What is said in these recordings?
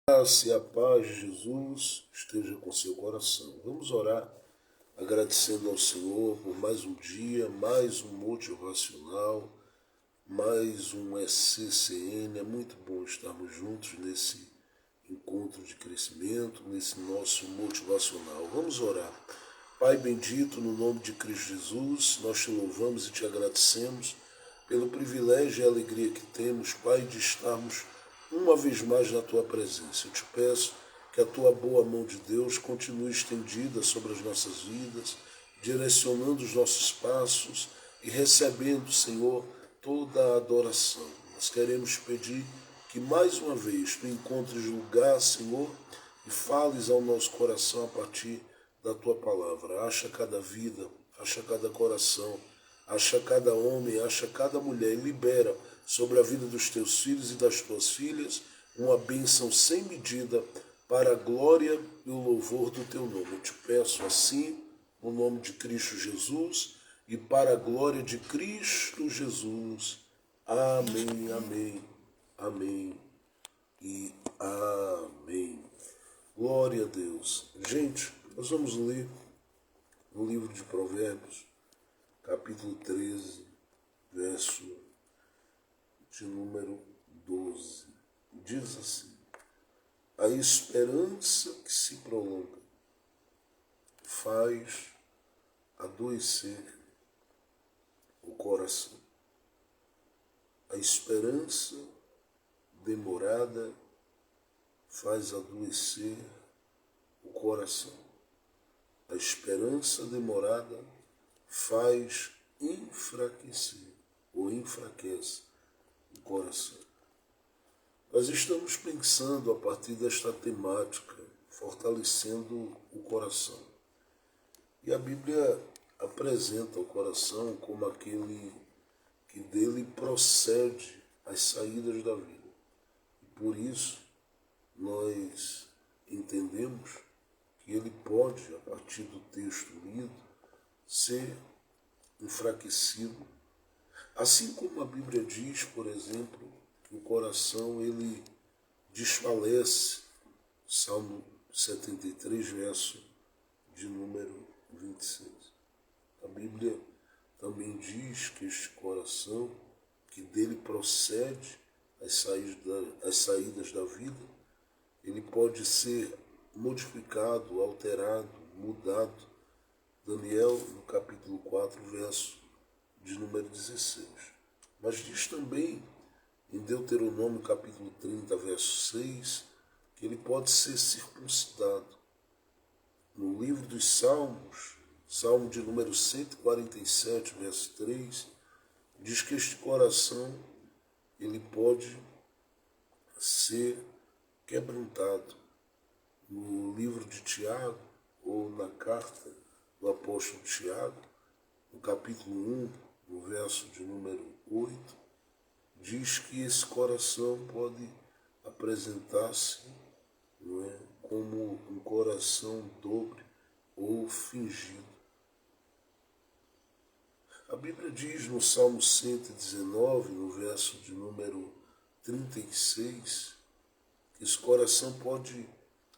Graça e a paz de Jesus esteja com seu coração. Vamos orar agradecendo ao Senhor por mais um dia, mais um motivacional, mais um SCCN. É muito bom estarmos juntos nesse encontro de crescimento, nesse nosso motivacional. Vamos orar. Pai bendito, no nome de Cristo Jesus, nós te louvamos e te agradecemos pelo privilégio e alegria que temos, Pai, de estarmos uma vez mais na tua presença. Eu te peço que a tua boa mão de Deus continue estendida sobre as nossas vidas, direcionando os nossos passos e recebendo, Senhor, toda a adoração. Nós queremos pedir que mais uma vez tu encontres lugar, Senhor, e fales ao nosso coração a partir da tua palavra. Acha cada vida, acha cada coração, acha cada homem, acha cada mulher e libera sobre a vida dos teus filhos e das tuas filhas uma bênção sem medida para a glória e o louvor do teu nome. Eu te peço assim, no nome de Cristo Jesus e para a glória de Cristo Jesus. Amém, amém, amém e amém. Glória a Deus. Gente, nós vamos ler no livro de Provérbios, capítulo 13, verso de número 12. Diz assim: a esperança que se prolonga faz adoecer o coração. A esperança demorada faz adoecer o coração. A esperança demorada faz enfraquecer ou enfraquece o coração. Nós estamos pensando a partir desta temática, fortalecendo o coração. E a Bíblia apresenta o coração como aquele que dele procede as saídas da vida. E por isso nós entendemos que ele pode, a partir do texto lido, ser enfraquecido. Assim como a Bíblia diz, por exemplo, que o coração ele desfalece, Salmo 73, verso de número 26. A Bíblia também diz que este coração, que dele procede as saídas da vida, ele pode ser modificado, alterado, mudado. Daniel, no capítulo 4, verso de número 16. Mas diz também, em Deuteronômio, capítulo 30, verso 6, que ele pode ser circuncidado. No livro dos Salmos, Salmo de número 147, verso 3, diz que este coração, ele pode ser quebrantado. No livro de Tiago, ou na carta do apóstolo Tiago, no capítulo 1, no verso de número 8, diz que esse coração pode apresentar-se, não é, como um coração dobre ou fingido. A Bíblia diz no Salmo 119, no verso de número 36, que esse coração pode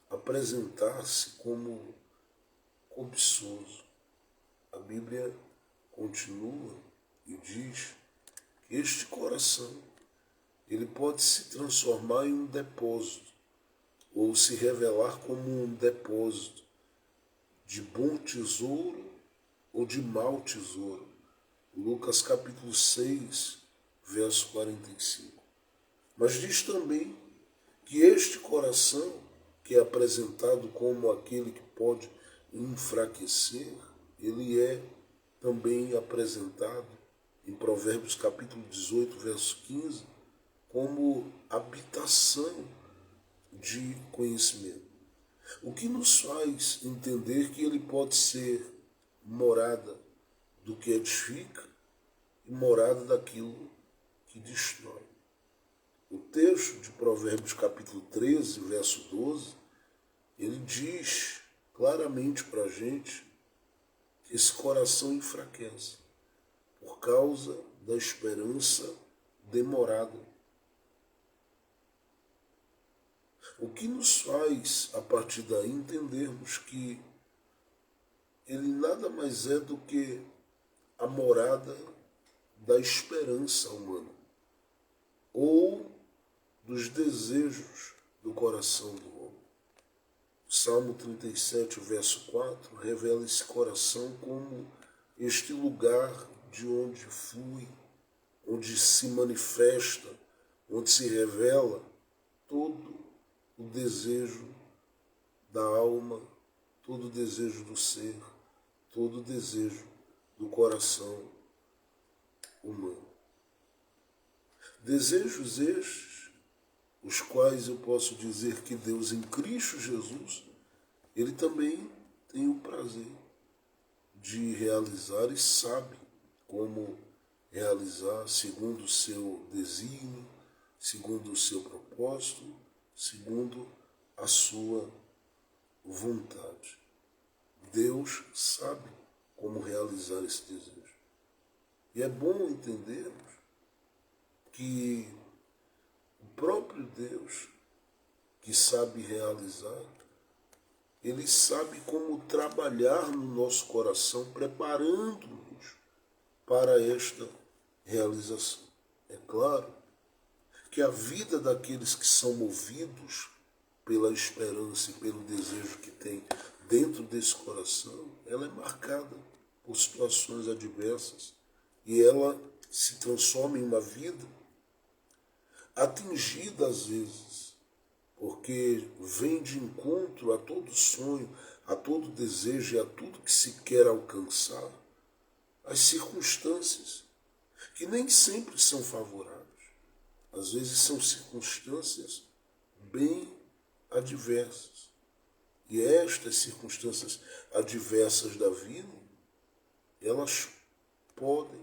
apresentar-se como cobiçoso. A Bíblia continua e diz que este coração ele pode se transformar em um depósito ou se revelar como um depósito de bom tesouro ou de mau tesouro. Lucas capítulo 6, verso 45. Mas diz também que este coração, que é apresentado como aquele que pode enfraquecer, ele é também apresentado em Provérbios capítulo 18, verso 15, como habitação de conhecimento. O que nos faz entender que ele pode ser morada do que edifica e morada daquilo que destrói. O texto de Provérbios capítulo 13, verso 12, ele diz claramente para a gente que esse coração enfraquece por causa da esperança demorada. O que nos faz, a partir daí, entendermos que ele nada mais é do que a morada da esperança humana, ou dos desejos do coração do homem. O Salmo 37, verso 4, revela esse coração como este lugar de onde flui, onde se manifesta, onde se revela todo o desejo da alma, todo o desejo do ser, todo o desejo do coração humano. Desejos estes, os quais eu posso dizer que Deus em Cristo Jesus, Ele também tem o prazer de realizar e sabe como realizar segundo o seu desígnio, segundo o seu propósito, segundo a sua vontade. Deus sabe como realizar esse desejo. E é bom entendermos que o próprio Deus, que sabe realizar, Ele sabe como trabalhar no nosso coração, preparando-nos para esta realização. É claro que a vida daqueles que são movidos pela esperança e pelo desejo que tem dentro desse coração, ela é marcada por situações adversas e ela se transforma em uma vida atingida às vezes, porque vem de encontro a todo sonho, a todo desejo e a tudo que se quer alcançar, as circunstâncias que nem sempre são favoráveis. Às vezes são circunstâncias bem adversas. E estas circunstâncias adversas da vida, elas podem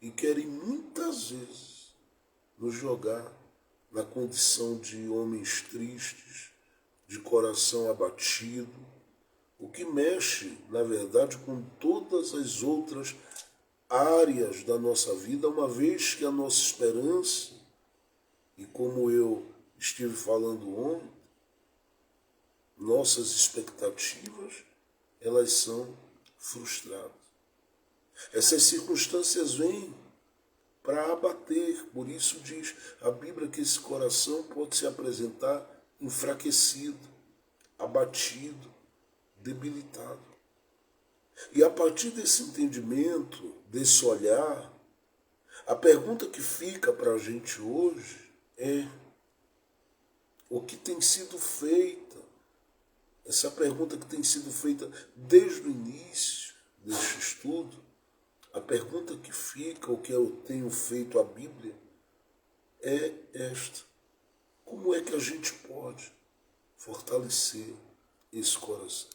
e querem muitas vezes nos jogar na condição de homens tristes, de coração abatido, o que mexe, na verdade, com todas as outras áreas da nossa vida, uma vez que a nossa esperança, e como eu estive falando ontem, nossas expectativas, elas são frustradas. Essas circunstâncias vêm para abater, por isso diz a Bíblia que esse coração pode se apresentar enfraquecido, abatido, debilitado. E a partir desse entendimento, desse olhar, a pergunta que fica para a gente hoje é: o que tem sido feita? Essa pergunta que tem sido feita desde o início deste estudo, a pergunta que fica, o que eu tenho feito à Bíblia, é esta: como é que a gente pode fortalecer esse coração?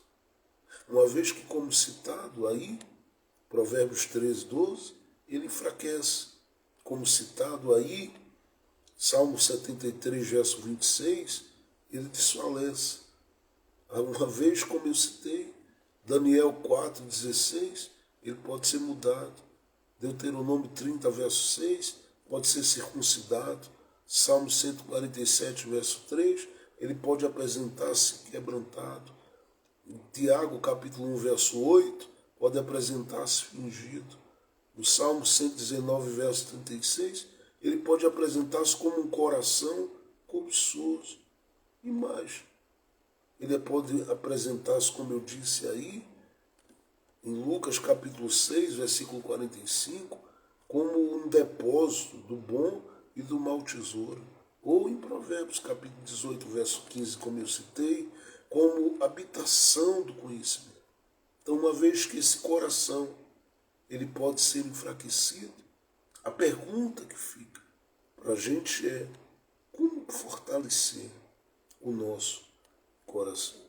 Uma vez que, como citado aí, Provérbios 13, 12, ele enfraquece. Como citado aí, Salmo 73, verso 26, ele desfalece. Uma vez, como eu citei, Daniel 4, 16, ele pode ser mudado. Deuteronômio 30, verso 6, pode ser circuncidado. Salmo 147, verso 3, ele pode apresentar-se quebrantado. Tiago, capítulo 1, verso 8, pode apresentar-se fingido. No Salmo 119, verso 36, ele pode apresentar-se como um coração cobiçoso. E mais, ele pode apresentar-se, como eu disse aí, em Lucas capítulo 6, versículo 45, como um depósito do bom e do mau tesouro. Ou em Provérbios capítulo 18, verso 15, como eu citei, como habitação do conhecimento. Então, uma vez que esse coração ele pode ser enfraquecido, a pergunta que fica para a gente é: como fortalecer o nosso coração?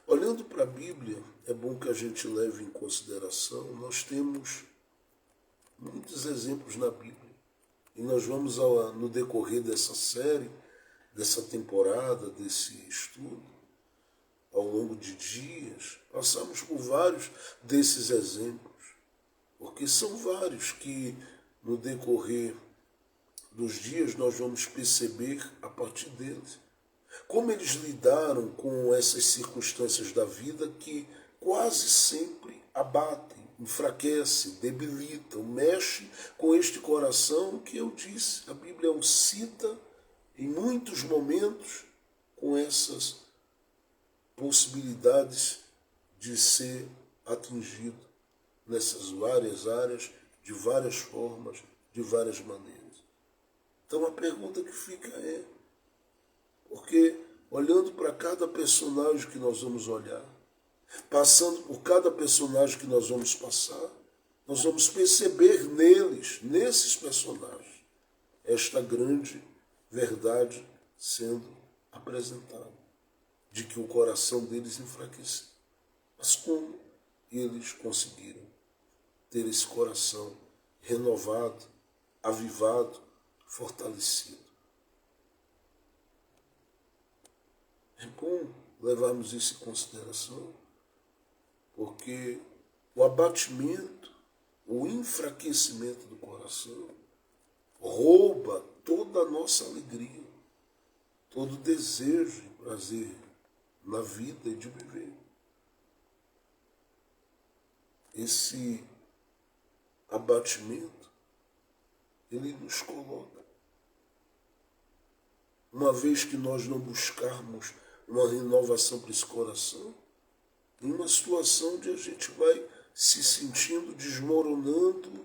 Olhando para a Bíblia, é bom que a gente leve em consideração, nós temos muitos exemplos na Bíblia. E nós vamos, no decorrer dessa série, dessa temporada, desse estudo, ao longo de dias, passamos por vários desses exemplos, porque são vários que, no decorrer dos dias, nós vamos perceber a partir deles. Como eles lidaram com essas circunstâncias da vida que quase sempre abatem, enfraquecem, debilitam, mexem com este coração que eu disse. A Bíblia o cita em muitos momentos com essas possibilidades de ser atingido nessas várias áreas, de várias formas, de várias maneiras. Então a pergunta que fica é, porque olhando para cada personagem que nós vamos olhar, passando por cada personagem que nós vamos passar, nós vamos perceber neles, nesses personagens, esta grande verdade sendo apresentada, de que o coração deles enfraqueceu. Mas como eles conseguiram ter esse coração renovado, avivado, fortalecido? É bom levarmos isso em consideração, porque o abatimento, o enfraquecimento do coração rouba toda a nossa alegria, todo o desejo e prazer na vida e de viver. Esse abatimento, ele nos coloca. Uma vez que nós não buscarmos uma renovação para esse coração, em uma situação onde a gente vai se sentindo desmoronando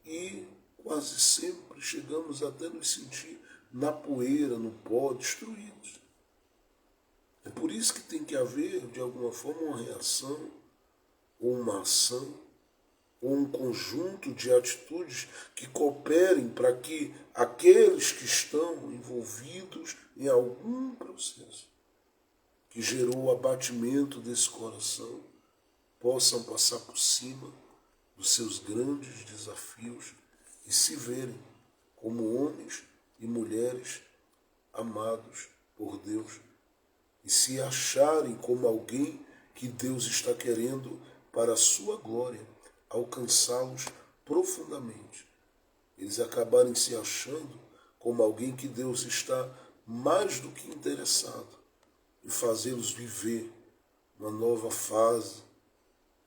e quase sempre chegamos até nos sentir na poeira, no pó, destruídos. É por isso que tem que haver, de alguma forma, uma reação, ou uma ação, ou um conjunto de atitudes que cooperem para que aqueles que estão envolvidos em algum processo que gerou o abatimento desse coração possam passar por cima dos seus grandes desafios e se verem como homens e mulheres amados por Deus e se acharem como alguém que Deus está querendo para a sua glória alcançá-los profundamente. Eles acabarem se achando como alguém que Deus está mais do que interessado em fazê-los viver uma nova fase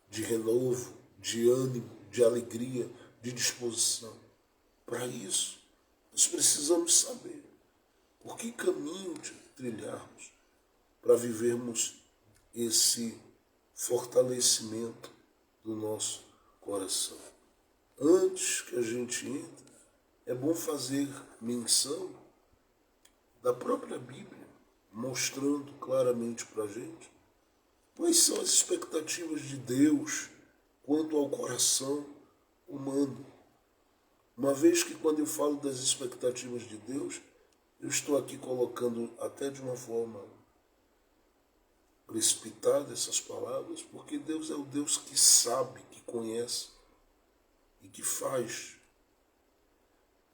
de renovo, de ânimo, de alegria, de disposição. Para isso, nós precisamos saber por que caminho trilharmos para vivermos esse fortalecimento do nosso coração. Antes que a gente entre, é bom fazer menção da própria Bíblia, mostrando claramente para a gente quais são as expectativas de Deus quanto ao coração humano. Uma vez que quando eu falo das expectativas de Deus, eu estou aqui colocando até de uma forma precipitada essas palavras, porque Deus é o Deus que sabe, que conhece e que faz.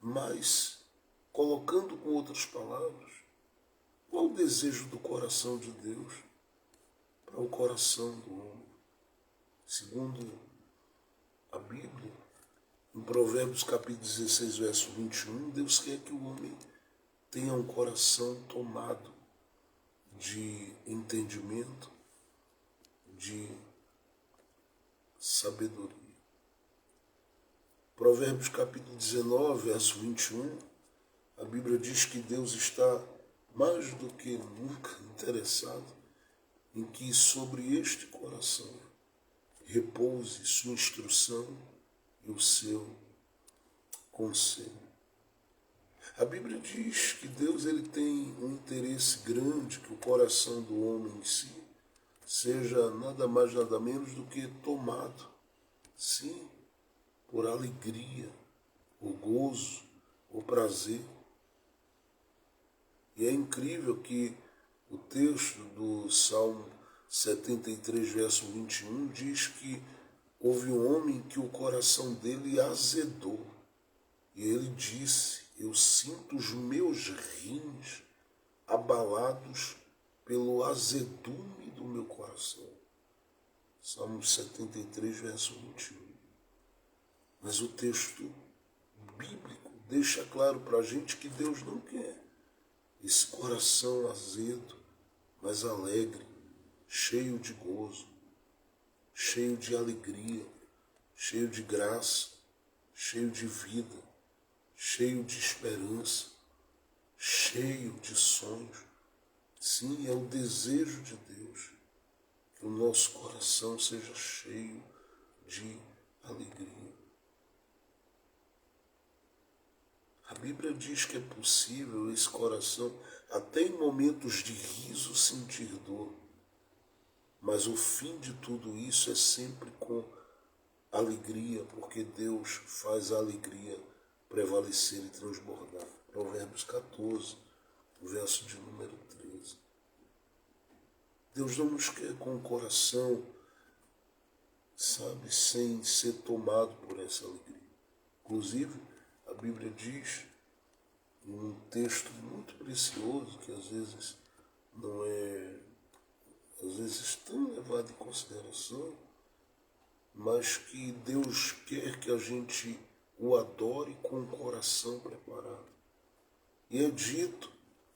Mas, colocando com outras palavras, qual o desejo do coração de Deus para o coração do homem? Segundo a Bíblia, em Provérbios capítulo 16, verso 21, Deus quer que o homem tenha um coração tomado de entendimento, de sabedoria. Provérbios capítulo 19, verso 21, a Bíblia diz que Deus está mais do que nunca interessado em que sobre este coração repouse sua instrução e o seu conselho. A Bíblia diz que Deus ele tem um interesse grande que o coração do homem em si seja nada mais nada menos do que tomado, sim, por alegria, o gozo, o prazer. E é incrível que o texto do Salmo 73, verso 21, diz que houve um homem que o coração dele azedou. E ele disse, eu sinto os meus rins abalados pelo azedume do meu coração. Salmo 73, verso 21. Mas o texto bíblico deixa claro para a gente que Deus não quer esse coração azedo, mas alegre, cheio de gozo, cheio de alegria, cheio de graça, cheio de vida, cheio de esperança, cheio de sonhos. Sim, é o desejo de Deus que o nosso coração seja cheio de alegria. A Bíblia diz que é possível esse coração, até em momentos de riso, sentir dor. Mas o fim de tudo isso é sempre com alegria, porque Deus faz a alegria prevalecer e transbordar. Provérbios 14, verso de número 13. Deus não nos quer com o coração, sabe, sem ser tomado por essa alegria. Inclusive, a Bíblia diz, em um texto muito precioso, que às vezes não é, às vezes tão levado em consideração, mas que Deus quer que a gente o adore com o coração preparado. E é dito,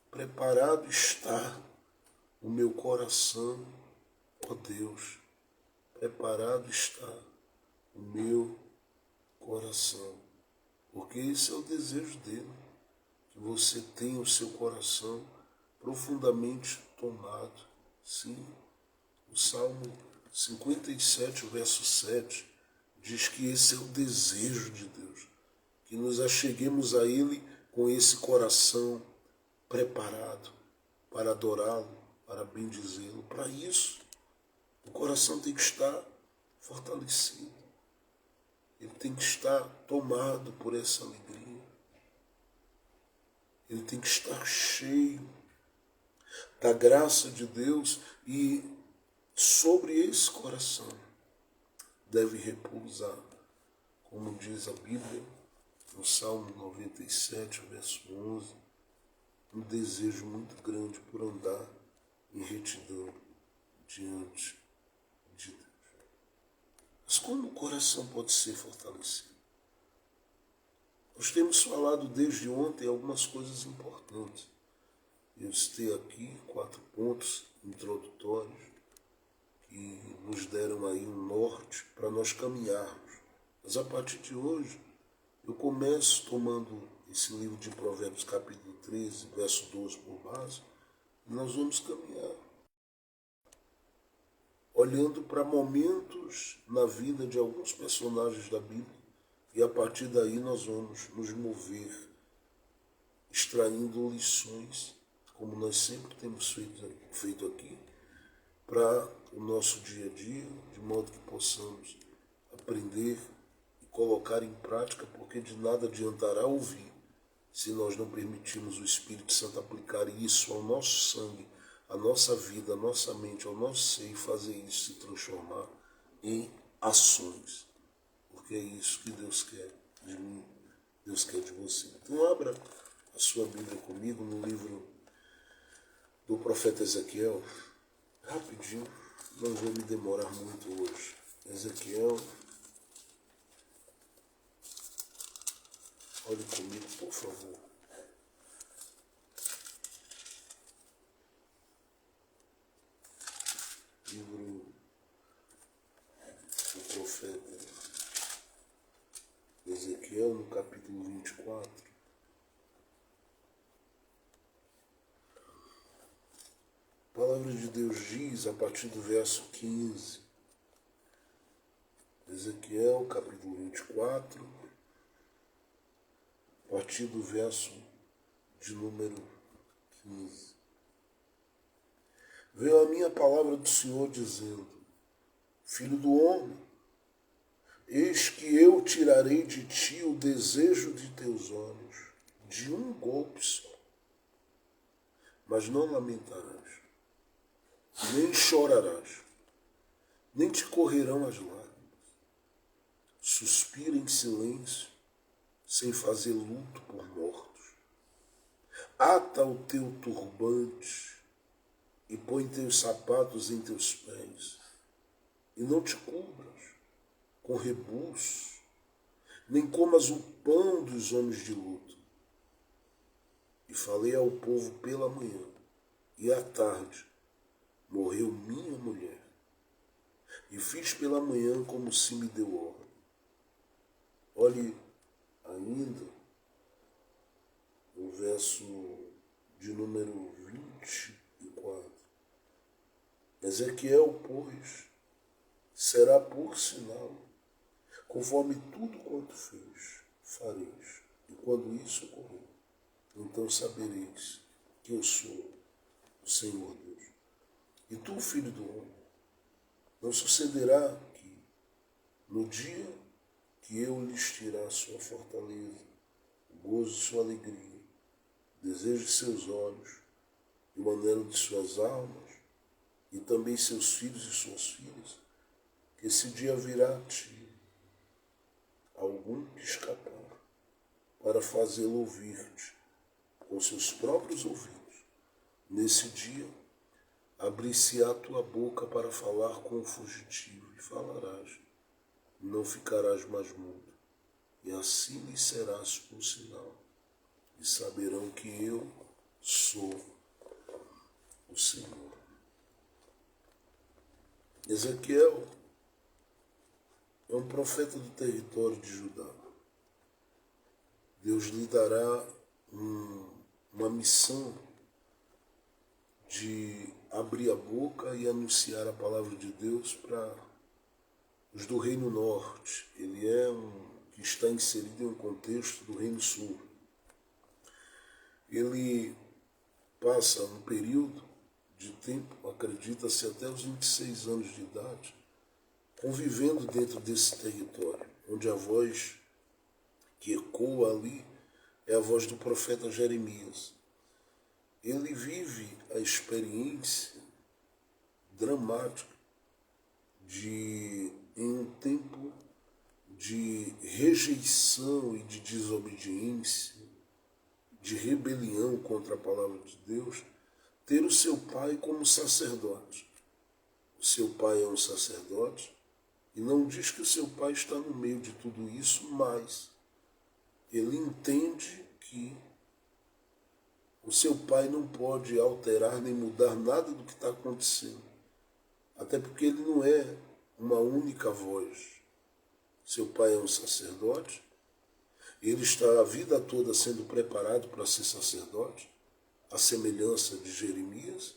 preparado está o meu coração, ó Deus, preparado está o meu coração. Porque esse é o desejo dele, que você tenha o seu coração profundamente tomado. Sim, o Salmo 57, verso 7, diz que esse é o desejo de Deus, que nos acheguemos a Ele com esse coração preparado para adorá-lo, para bendizê-lo. Para isso, o coração tem que estar fortalecido, ele tem que estar tomado por essa alegria, ele tem que estar cheio da graça de Deus e sobre esse coração deve repousar, como diz a Bíblia, no Salmo 97, verso 11, um desejo muito grande por andar em retidão diante de Deus. Mas como o coração pode ser fortalecido? Nós temos falado desde ontem algumas coisas importantes. Eu citei aqui 4 pontos introdutórios que nos deram aí um norte para nós caminharmos. Mas a partir de hoje, eu começo tomando esse livro de Provérbios, capítulo 13, verso 12 por base, e nós vamos caminhar, olhando para momentos na vida de alguns personagens da Bíblia, e a partir daí nós vamos nos mover, extraindo lições, como nós sempre temos feito aqui, para o nosso dia a dia, de modo que possamos aprender e colocar em prática, porque de nada adiantará ouvir se nós não permitirmos o Espírito Santo aplicar isso ao nosso sangue, à nossa vida, à nossa mente, ao nosso ser, e fazer isso se transformar em ações. Porque é isso que Deus quer de mim, Deus quer de você. Então abra a sua Bíblia comigo no livro do profeta Ezequiel, rapidinho, não vou me demorar muito hoje. Ezequiel, olhe comigo, por favor. Livro do profeta Ezequiel, no capítulo 24. A palavra de Deus diz, a partir do verso 15, Ezequiel, capítulo 24, a partir do verso de número 15. Veio a minha palavra do Senhor dizendo, filho do homem, eis que eu tirarei de ti o desejo de teus olhos, de um golpe só, mas não lamentarás, nem chorarás, nem te correrão as lágrimas. Suspira em silêncio, sem fazer luto por mortos. Ata o teu turbante e põe teus sapatos em teus pés, e não te cubras com rebuço, nem comas o pão dos homens de luto. E falei ao povo pela manhã, e à tarde morreu minha mulher. E fiz pela manhã como se me deu ordem. Olhe ainda o verso de número 24. Ezequiel, pois, será por sinal, conforme tudo quanto fez, fareis. E quando isso ocorrer, então sabereis que eu sou o Senhor Deus. E tu, filho do homem, não sucederá que, no dia que eu lhes tirar sua fortaleza, o gozo de sua alegria, o desejo de seus olhos, e o anelo de suas almas, e também seus filhos e suas filhas, que esse dia virá a ti, algum que escapar, para fazê-lo ouvir-te com seus próprios ouvidos. Nesse dia, abrir-se-á tua boca para falar com o fugitivo, e falarás, não ficarás mais mudo, e assim lhe serás por sinal, e saberão que eu sou o Senhor. Ezequiel é um profeta do território de Judá. Deus lhe dará uma missão de abrir a boca e anunciar a palavra de Deus para os do Reino Norte. Ele é que está inserido em um contexto do Reino Sul. Ele passa um período de tempo, acredita-se até os 26 anos de idade, convivendo dentro desse território, onde a voz que ecoa ali é a voz do profeta Jeremias. Ele vive a experiência dramática em um tempo de rejeição e de desobediência, de rebelião contra a palavra de Deus, ter o seu pai como sacerdote. O seu pai é um sacerdote, e não diz que o seu pai está no meio de tudo isso, mas ele entende que o seu pai não pode alterar nem mudar nada do que está acontecendo. Até porque ele não é uma única voz. Seu pai é um sacerdote, ele está a vida toda sendo preparado para ser sacerdote, à semelhança de Jeremias.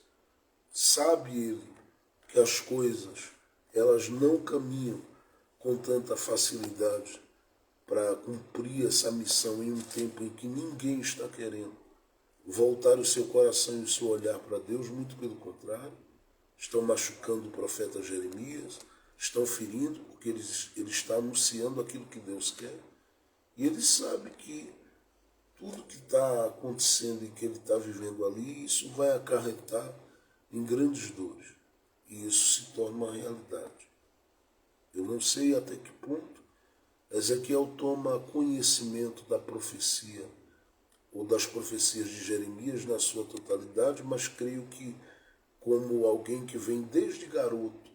Sabe ele que as coisas elas não caminham com tanta facilidade para cumprir essa missão em um tempo em que ninguém está querendo voltar o seu coração e o seu olhar para Deus, muito pelo contrário, estão machucando o profeta Jeremias, estão ferindo, porque ele está anunciando aquilo que Deus quer, e ele sabe que tudo que está acontecendo e que ele está vivendo ali, isso vai acarretar em grandes dores, e isso se torna uma realidade. Eu não sei até que ponto Ezequiel toma conhecimento da profecia ou das profecias de Jeremias na sua totalidade, mas creio que, como alguém que vem desde garoto,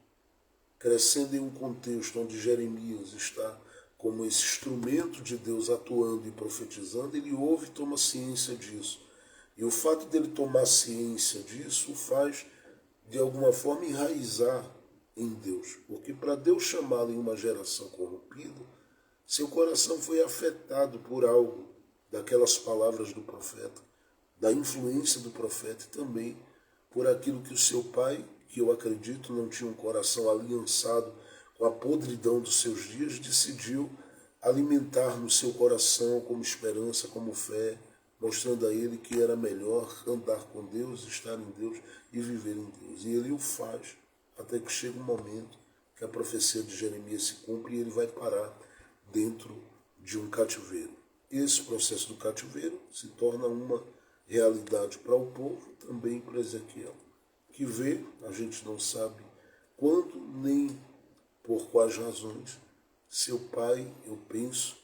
crescendo em um contexto onde Jeremias está como esse instrumento de Deus atuando e profetizando, ele ouve e toma ciência disso. E o fato dele tomar ciência disso o faz, de alguma forma, enraizar em Deus. Porque para Deus chamá-lo em uma geração corrompida, seu coração foi afetado por algo daquelas palavras do profeta, da influência do profeta e também por aquilo que o seu pai, que eu acredito não tinha um coração aliançado com a podridão dos seus dias, decidiu alimentar no seu coração como esperança, como fé, mostrando a ele que era melhor andar com Deus, estar em Deus e viver em Deus. E ele o faz até que chega um momento que a profecia de Jeremias se cumpre e ele vai parar dentro de um cativeiro. Esse processo do cativeiro se torna uma realidade para o povo, também para Ezequiel, que vê, a gente não sabe quando nem por quais razões, seu pai, eu penso,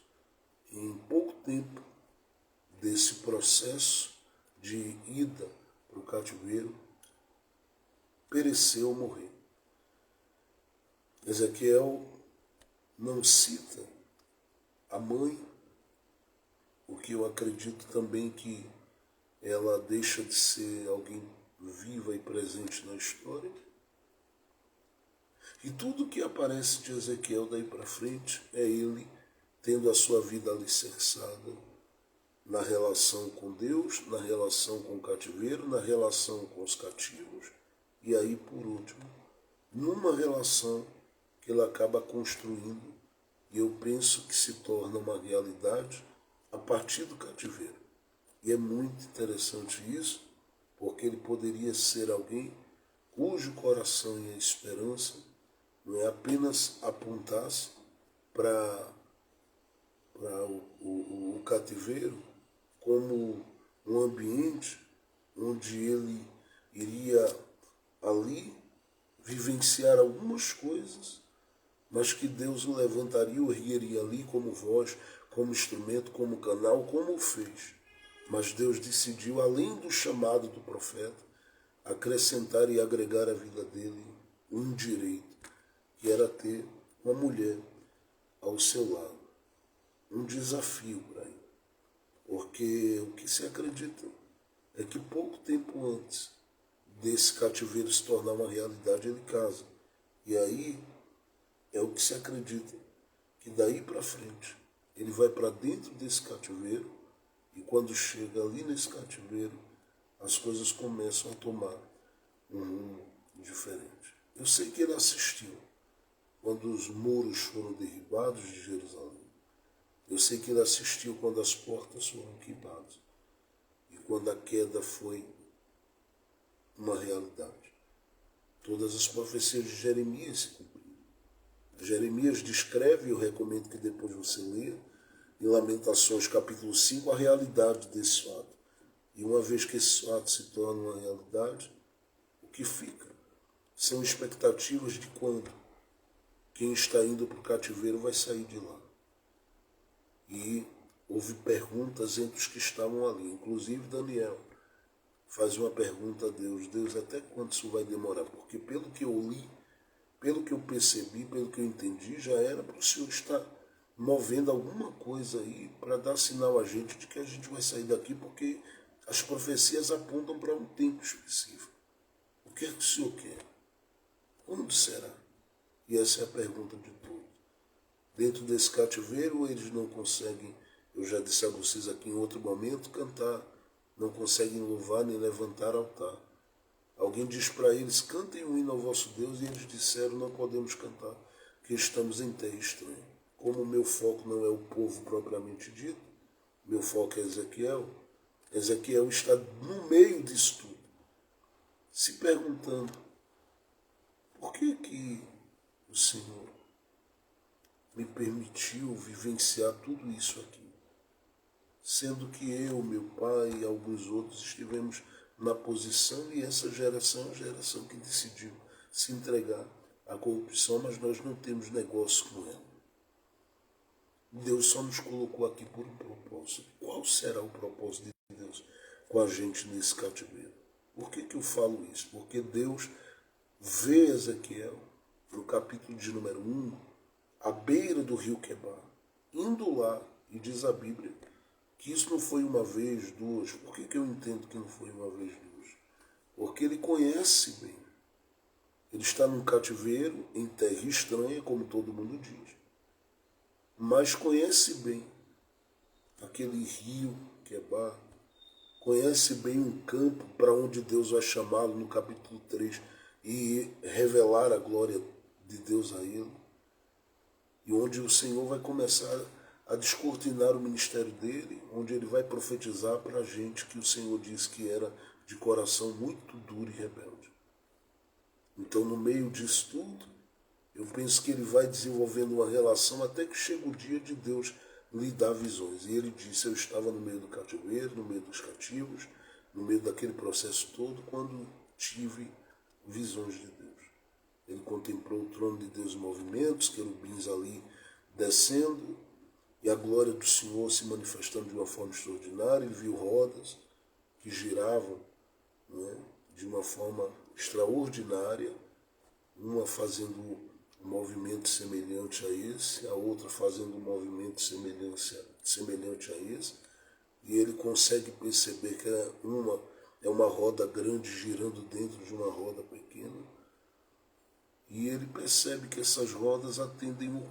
em pouco tempo desse processo de ida para o cativeiro, pereceu ou morreu. Ezequiel não cita a mãe, o que eu acredito também que ela deixa de ser alguém viva e presente na história. E tudo que aparece de Ezequiel daí para frente é ele tendo a sua vida alicerçada na relação com Deus, na relação com o cativeiro, na relação com os cativos, e aí, por último, numa relação que ele acaba construindo, e eu penso que se torna uma realidade a partir do cativeiro. E é muito interessante isso, porque ele poderia ser alguém cujo coração e a esperança não é apenas apontasse para o cativeiro como um ambiente onde ele iria ali vivenciar algumas coisas, mas que Deus o levantaria, o ergueria ali como voz, como instrumento, como canal, como o fez. Mas Deus decidiu, além do chamado do profeta, acrescentar e agregar à vida dele um direito, que era ter uma mulher ao seu lado. Um desafio para ele. Porque o que se acredita é que pouco tempo antes desse cativeiro se tornar uma realidade, ele casa. E aí é o que se acredita, que daí para frente ele vai para dentro desse cativeiro, e quando chega ali nesse cativeiro, as coisas começam a tomar um rumo diferente. Eu sei que ele assistiu quando os muros foram derribados de Jerusalém. Eu sei que ele assistiu quando as portas foram queimadas e quando a queda foi uma realidade. Todas as profecias de Jeremias se cumpriram. Jeremias descreve, eu recomendo que depois você leia, em Lamentações capítulo 5, a realidade desse fato. E uma vez que esse fato se torna uma realidade, o que fica são expectativas de quando quem está indo para o cativeiro vai sair de lá. E houve perguntas entre os que estavam ali, inclusive Daniel faz uma pergunta a Deus: Deus, até quando isso vai demorar? Porque pelo que eu li, pelo que eu percebi, pelo que eu entendi, já era para o Senhor estar movendo alguma coisa aí para dar sinal a gente de que a gente vai sair daqui, porque as profecias apontam para um tempo específico. O que é que o Senhor quer? Quando será? E essa é a pergunta de todos. Dentro desse cativeiro, eles não conseguem, eu já disse a vocês aqui em outro momento, cantar, não conseguem louvar nem levantar altar. Alguém diz para eles: cantem um hino ao vosso Deus, e eles disseram: não podemos cantar, porque estamos em terra estranha. Como o meu foco não é o povo propriamente dito, meu foco é Ezequiel. Ezequiel está no meio disso tudo, se perguntando: por que o Senhor me permitiu vivenciar tudo isso aqui? Sendo que eu, meu pai e alguns outros estivemos na posição, e essa geração é a geração que decidiu se entregar à corrupção, mas nós não temos negócio com ela. Deus só nos colocou aqui por um propósito. Qual será o propósito de Deus com a gente nesse cativeiro? Por que eu falo isso? Porque Deus vê Ezequiel, no capítulo de número 1, à beira do rio Quebar, indo lá, e diz a Bíblia que isso não foi uma vez, duas. Por que eu entendo que não foi uma vez, duas? Porque ele conhece bem. Ele está num cativeiro, em terra estranha, como todo mundo diz, mas conhece bem aquele rio Quebar, conhece bem um campo para onde Deus vai chamá-lo no capítulo 3 e revelar a glória de Deus a ele, e onde o Senhor vai começar a descortinar o ministério dele, onde ele vai profetizar para a gente que o Senhor disse que era de coração muito duro e rebelde. Então, no meio disso tudo, eu penso que ele vai desenvolvendo uma relação até que chega o dia de Deus lhe dar visões. E ele disse: eu estava no meio do cativeiro, no meio dos cativos, no meio daquele processo todo, quando tive visões de Deus. Ele contemplou o trono de Deus em movimentos, querubins ali descendo, e a glória do Senhor se manifestando de uma forma extraordinária. Ele viu rodas que giravam, né, de uma forma extraordinária, uma fazendo um movimento semelhante a esse, a outra fazendo um movimento semelhante a esse, e ele consegue perceber que é uma roda grande girando dentro de uma roda pequena, e ele percebe que essas rodas atendem um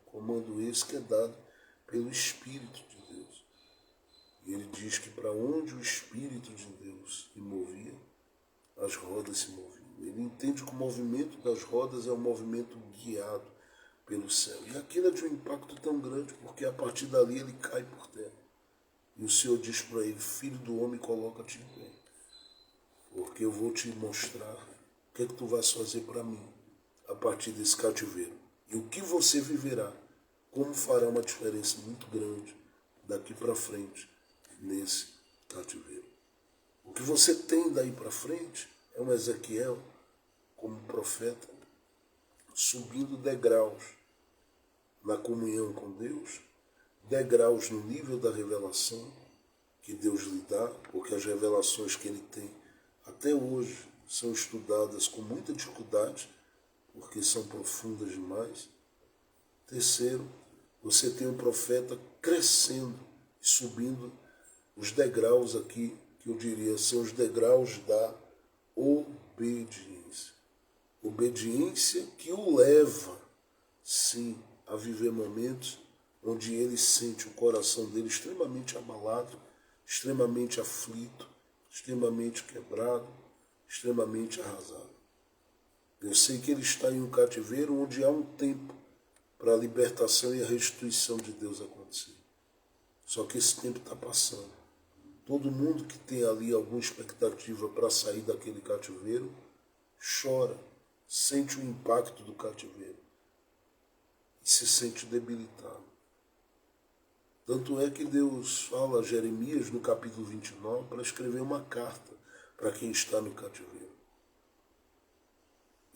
comando esse que é dado pelo Espírito de Deus. E ele diz que para onde o Espírito de Deus se movia, as rodas se moviam. Ele entende que o movimento das rodas é um movimento guiado pelo céu. E aquilo é de um impacto tão grande, porque a partir dali ele cai por terra. E o Senhor diz para ele: filho do homem, coloca-te em pé, porque eu vou te mostrar o que é que tu vais fazer para mim a partir desse cativeiro. E o que você viverá, como fará uma diferença muito grande daqui para frente nesse cativeiro. O que você tem daí para frente é um Ezequiel, como profeta, subindo degraus na comunhão com Deus, degraus no nível da revelação que Deus lhe dá, porque as revelações que ele tem até hoje são estudadas com muita dificuldade, porque são profundas demais. Terceiro, você tem um profeta crescendo e subindo os degraus aqui, que eu diria são os degraus da obediência. Obediência que o leva, sim, a viver momentos onde ele sente o coração dele extremamente abalado, extremamente aflito, extremamente quebrado, extremamente arrasado. Eu sei que ele está em um cativeiro onde há um tempo para a libertação e a restituição de Deus acontecer. Só que esse tempo está passando. Todo mundo que tem ali alguma expectativa para sair daquele cativeiro chora, sente o impacto do cativeiro e se sente debilitado. Tanto é que Deus fala a Jeremias no capítulo 29 para escrever uma carta para quem está no cativeiro.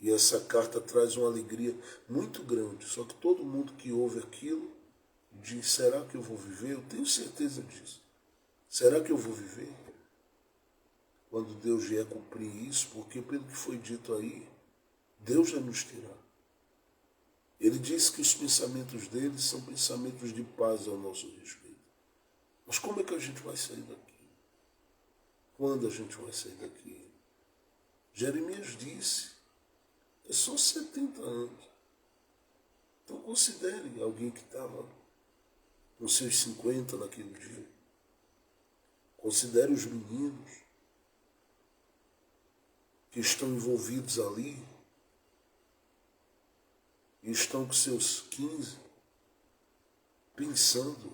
E essa carta traz uma alegria muito grande. Só que todo mundo que ouve aquilo diz: será que eu vou viver? Eu tenho certeza disso. Será que eu vou viver? Quando Deus vier cumprir isso, porque pelo que foi dito aí, Deus já nos terá. Ele diz que os pensamentos dele são pensamentos de paz ao nosso respeito. Mas como é que a gente vai sair daqui? Quando a gente vai sair daqui? Jeremias disse: é só 70 anos. Então considere alguém que estava com seus 50 naquele dia. Considere os meninos que estão envolvidos ali e estão com seus 15, pensando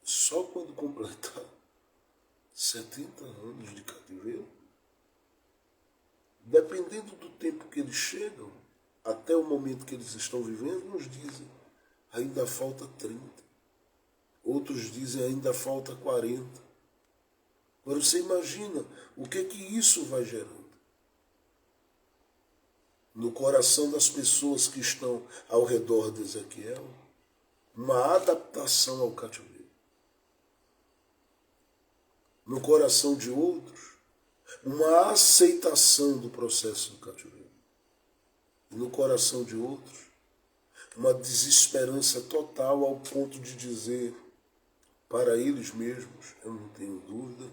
só quando completar 70 anos de cativeiro. Dependendo do tempo que eles chegam, até o momento que eles estão vivendo, uns dizem: ainda falta 30. Outros dizem: ainda falta 40. Agora você imagina o que isso vai gerando no coração das pessoas que estão ao redor de Ezequiel, uma adaptação ao cativeiro. No coração de outros, uma aceitação do processo do cativeiro. E no coração de outros, uma desesperança total ao ponto de dizer para eles mesmos: eu não tenho dúvida,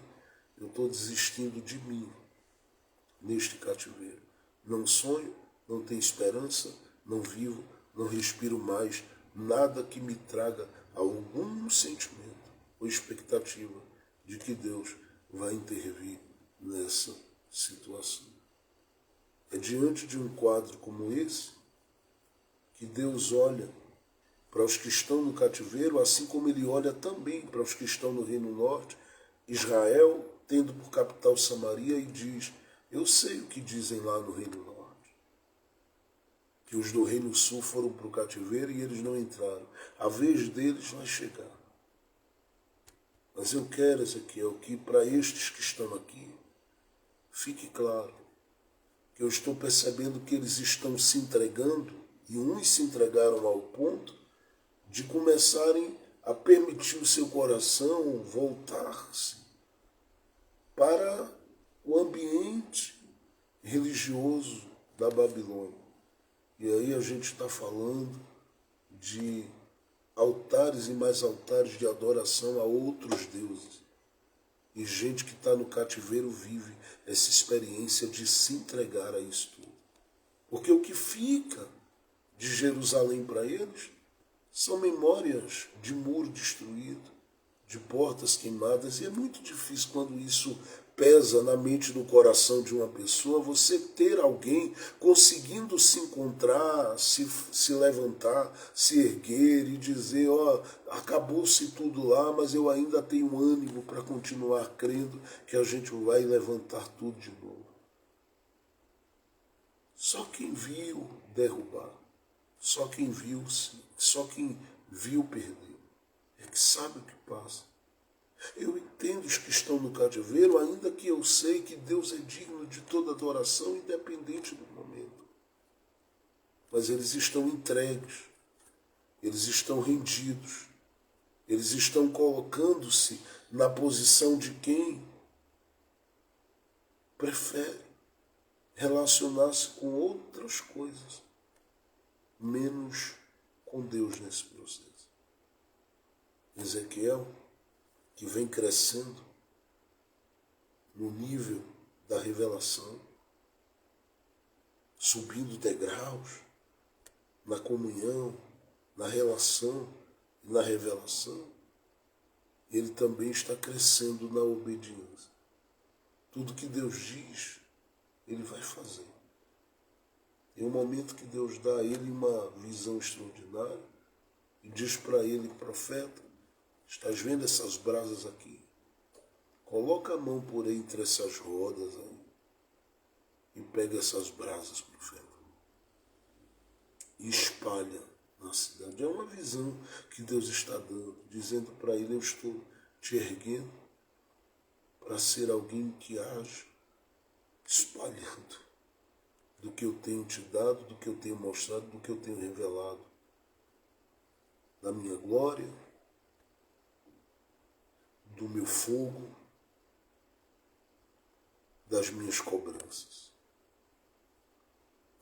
eu estou desistindo de mim neste cativeiro. Não sonho, não tenho esperança, não vivo, não respiro mais nada que me traga algum sentimento ou expectativa de que Deus vai intervir nessa situação. É diante de um quadro como esse que Deus olha para os que estão no cativeiro, assim como ele olha também para os que estão no Reino Norte, Israel, tendo por capital Samaria, e diz: eu sei o que dizem lá no Reino Norte, que os do Reino Sul foram para o cativeiro e eles não entraram. A vez deles vai chegar. Mas eu quero, Ezequiel, que para estes que estão aqui, fique claro que eu estou percebendo que eles estão se entregando, e uns se entregaram ao ponto de começarem a permitir o seu coração voltar-se para o ambiente religioso da Babilônia. E aí a gente está falando de altares e mais altares de adoração a outros deuses. E gente que está no cativeiro vive essa experiência de se entregar a isso tudo. Porque o que fica de Jerusalém para eles são memórias de muro destruído, de portas queimadas, e é muito difícil quando isso pesa na mente e no coração de uma pessoa, você ter alguém conseguindo se encontrar, se levantar, se erguer e dizer, ó, acabou-se tudo lá, mas eu ainda tenho ânimo para continuar crendo que a gente vai levantar tudo de novo. Só quem viu derrubar, só quem viu perder, é que sabe o que passa. Eu entendo os que estão no cativeiro, ainda que eu sei que Deus é digno de toda adoração, independente do momento. Mas eles estão entregues, eles estão rendidos, eles estão colocando-se na posição de quem prefere relacionar-se com outras coisas, menos com Deus nesse processo. Ezequiel, que vem crescendo no nível da revelação, subindo degraus na comunhão, na relação e na revelação, ele também está crescendo na obediência. Tudo que Deus diz, ele vai fazer. Tem um momento que Deus dá a ele uma visão extraordinária e diz para ele, profeta, estás vendo essas brasas aqui? Coloca a mão por entre essas rodas aí e pega essas brasas, profeta, e espalha na cidade. É uma visão que Deus está dando, dizendo para ele, eu estou te erguendo para ser alguém que age espalhando do que eu tenho te dado, do que eu tenho mostrado, do que eu tenho revelado, da minha glória, do meu fogo, das minhas cobranças,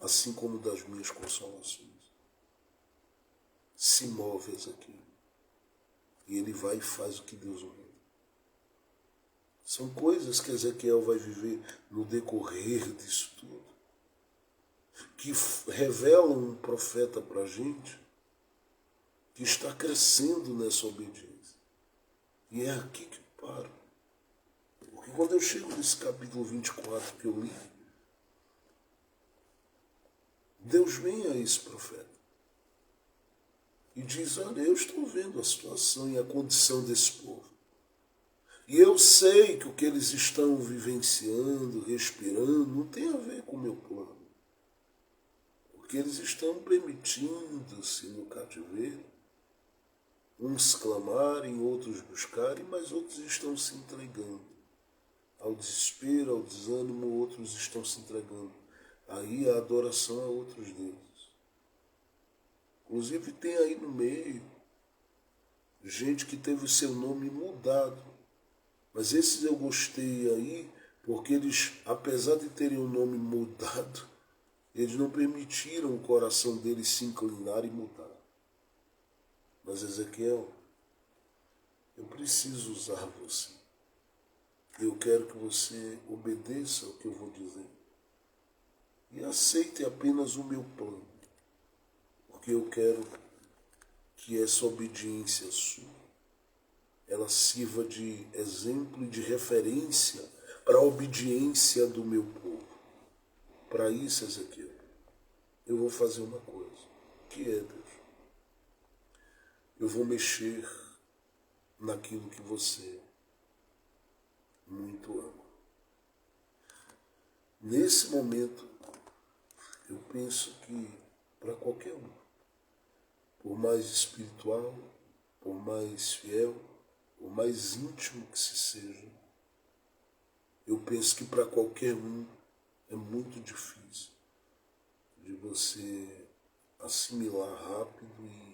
assim como das minhas consolações. Se move aqui. E ele vai e faz o que Deus manda. São coisas que Ezequiel vai viver no decorrer disso tudo, que revelam um profeta para a gente que está crescendo nessa obediência. E é aqui que eu paro. Porque quando eu chego nesse capítulo 24 que eu li, Deus vem a esse profeta e diz, olha, eu estou vendo a situação e a condição desse povo. E eu sei que o que eles estão vivenciando, respirando, não tem a ver com o meu plano. Porque eles estão permitindo-se no cativeiro, uns clamarem, outros buscarem, mas outros estão se entregando ao desespero, ao desânimo, outros estão se entregando aí a adoração a outros deuses. Inclusive tem aí no meio gente que teve o seu nome mudado. Mas esses eu gostei aí, porque eles, apesar de terem o nome mudado, eles não permitiram o coração deles se inclinar e mudar. Mas Ezequiel, eu preciso usar você. Eu quero que você obedeça ao que eu vou dizer. E aceite apenas o meu plano. Porque eu quero que essa obediência sua, ela sirva de exemplo e de referência para a obediência do meu povo. Para isso, Ezequiel, eu vou fazer uma coisa. Que é, Deus? Eu vou mexer naquilo que você muito ama. Nesse momento, eu penso que para qualquer um, por mais espiritual, por mais fiel, por mais íntimo que se seja, eu penso que para qualquer um é muito difícil de você assimilar rápido e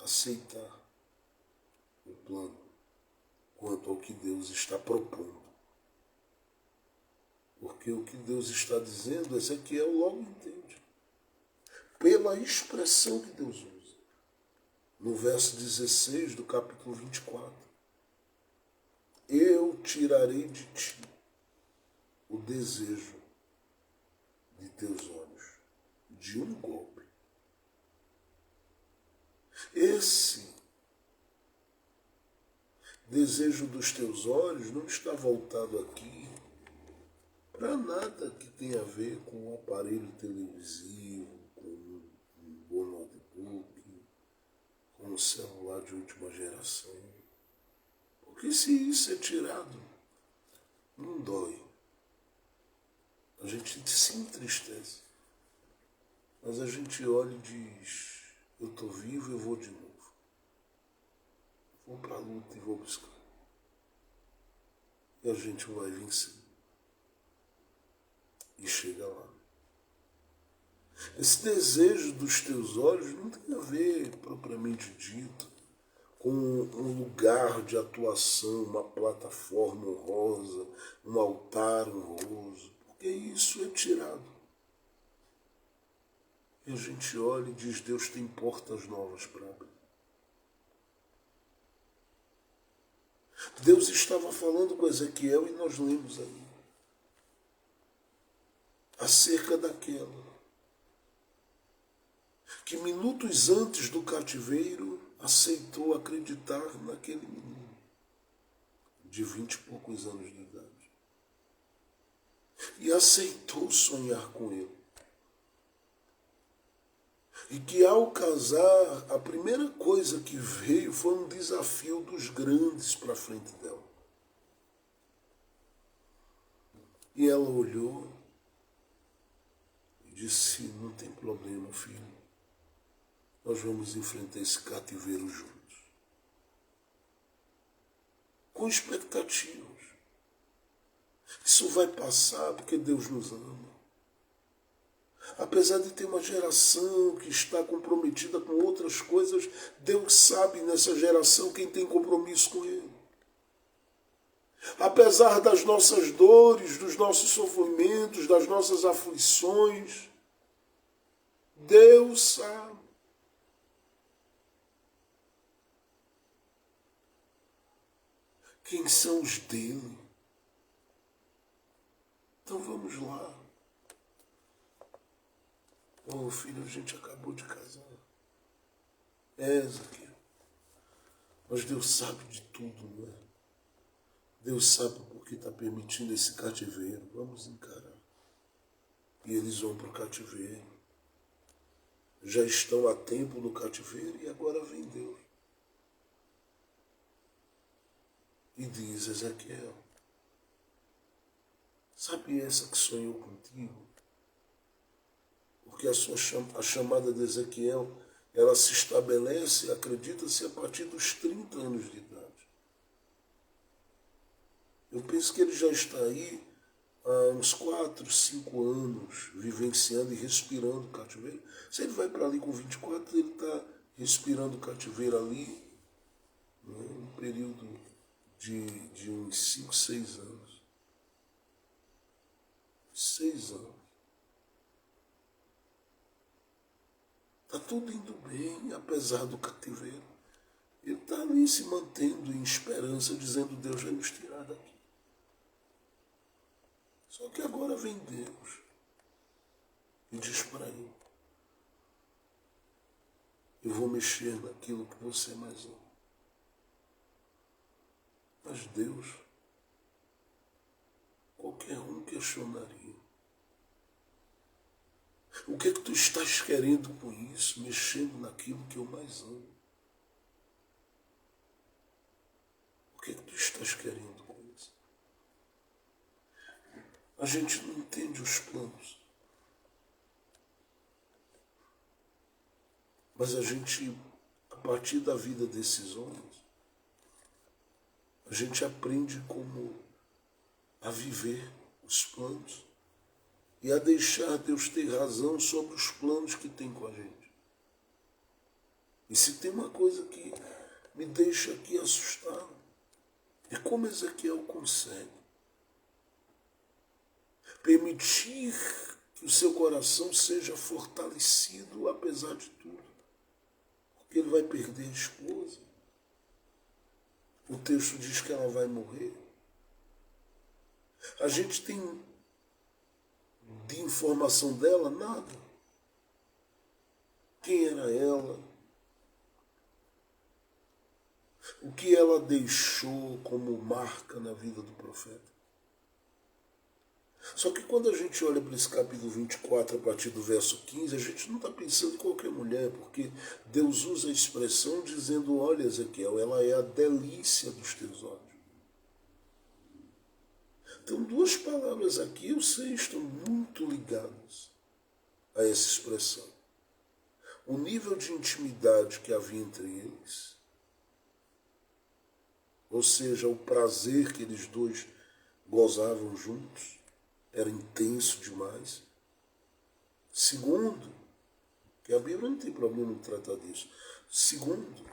aceitar o plano quanto ao que Deus está propondo. Porque o que Deus está dizendo, Ezequiel logo entende. Pela expressão que Deus usa. no verso 16 do capítulo 24. Eu tirarei de ti o desejo de teus olhos, de um golpe. Esse desejo dos teus olhos não está voltado aqui para nada que tenha a ver com um aparelho televisivo, com um bom notebook, com um celular de última geração. Porque se isso é tirado, não dói. A gente se entristece. Mas a gente olha e diz, eu estou vivo, eu vou de novo. Vou para a luta e vou buscar. E a gente vai vencer. E chega lá. Esse desejo dos teus olhos não tem a ver, propriamente dito, com um lugar de atuação, uma plataforma honrosa, um altar honroso. Porque isso é tirado. E a gente olha e diz, Deus tem portas novas para abrir. Deus estava falando com Ezequiel e nós lemos aí. Acerca daquela que minutos antes do cativeiro aceitou acreditar naquele menino de 20 e poucos anos de idade. E aceitou sonhar com ele. E que ao casar, a primeira coisa que veio foi um desafio dos grandes para frente dela. E ela olhou e disse, não tem problema, filho. Nós vamos enfrentar esse cativeiro juntos. Com expectativas. Isso vai passar porque Deus nos ama. Apesar de ter uma geração que está comprometida com outras coisas, Deus sabe nessa geração quem tem compromisso com Ele. Apesar das nossas dores, dos nossos sofrimentos, das nossas aflições, Deus sabe. Quem são os dele? Então vamos lá. Oh, filho, a gente acabou de casar. Ezequiel. Mas Deus sabe de tudo, não é? Deus sabe por que está permitindo esse cativeiro. Vamos encarar. E eles vão para o cativeiro. Já estão há tempo no cativeiro e agora vem Deus. E diz, Ezequiel, sabe essa que sonhou contigo? Porque a chamada de Ezequiel, ela se estabelece, acredita-se, a partir dos 30 anos de idade. Eu penso que ele já está aí há uns 4, 5 anos, vivenciando e respirando o cativeiro. Se ele vai para ali com 24, ele está respirando o cativeiro ali, né, um período de uns 5, 6 anos. 6 anos. Está tudo indo bem, apesar do cativeiro. Ele está ali se mantendo em esperança, dizendo, Deus vai nos tirar daqui. Só que agora vem Deus e diz para ele, eu vou mexer naquilo que você mais ama. Mas Deus, qualquer um questionaria. O que é que tu estás querendo com isso, mexendo naquilo que eu mais amo? O que é que tu estás querendo com isso? A gente não entende os planos. Mas a gente, a partir da vida desses homens, a gente aprende como a viver os planos e a deixar Deus ter razão sobre os planos que tem com a gente. E se tem uma coisa que me deixa aqui assustado, é como Ezequiel consegue permitir que o seu coração seja fortalecido apesar de tudo. que ele vai perder a esposa. O texto diz que ela vai morrer. A gente tem de informação dela nada. Quem era ela? O que ela deixou como marca na vida do profeta? Só que quando a gente olha para esse capítulo 24, a partir do verso 15, a gente não está pensando em qualquer mulher, porque Deus usa a expressão dizendo, olha, Ezequiel, ela é a delícia dos teus olhos. Então, duas palavras aqui, eu sei, estão muito ligadas a essa expressão. O nível de intimidade que havia entre eles, ou seja, o prazer que eles dois gozavam juntos, era intenso demais. Segundo, que a Bíblia não tem problema em tratar disso. Segundo,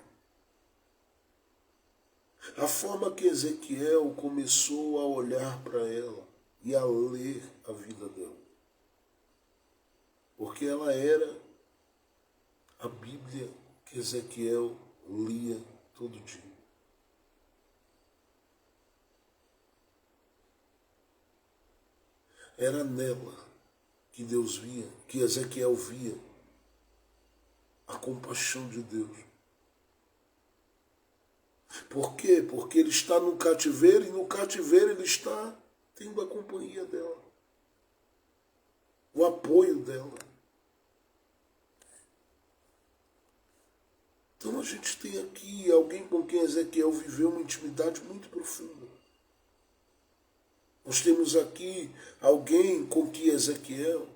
a forma que Ezequiel começou a olhar para ela e a ler a vida dela. Porque ela era a Bíblia que Ezequiel lia todo dia. Era nela que Deus via, que Ezequiel via a compaixão de Deus. Por quê? Porque ele está no cativeiro e no cativeiro ele está tendo a companhia dela, o apoio dela. Então a gente tem aqui alguém com quem Ezequiel viveu uma intimidade muito profunda. Nós temos aqui alguém com quem Ezequiel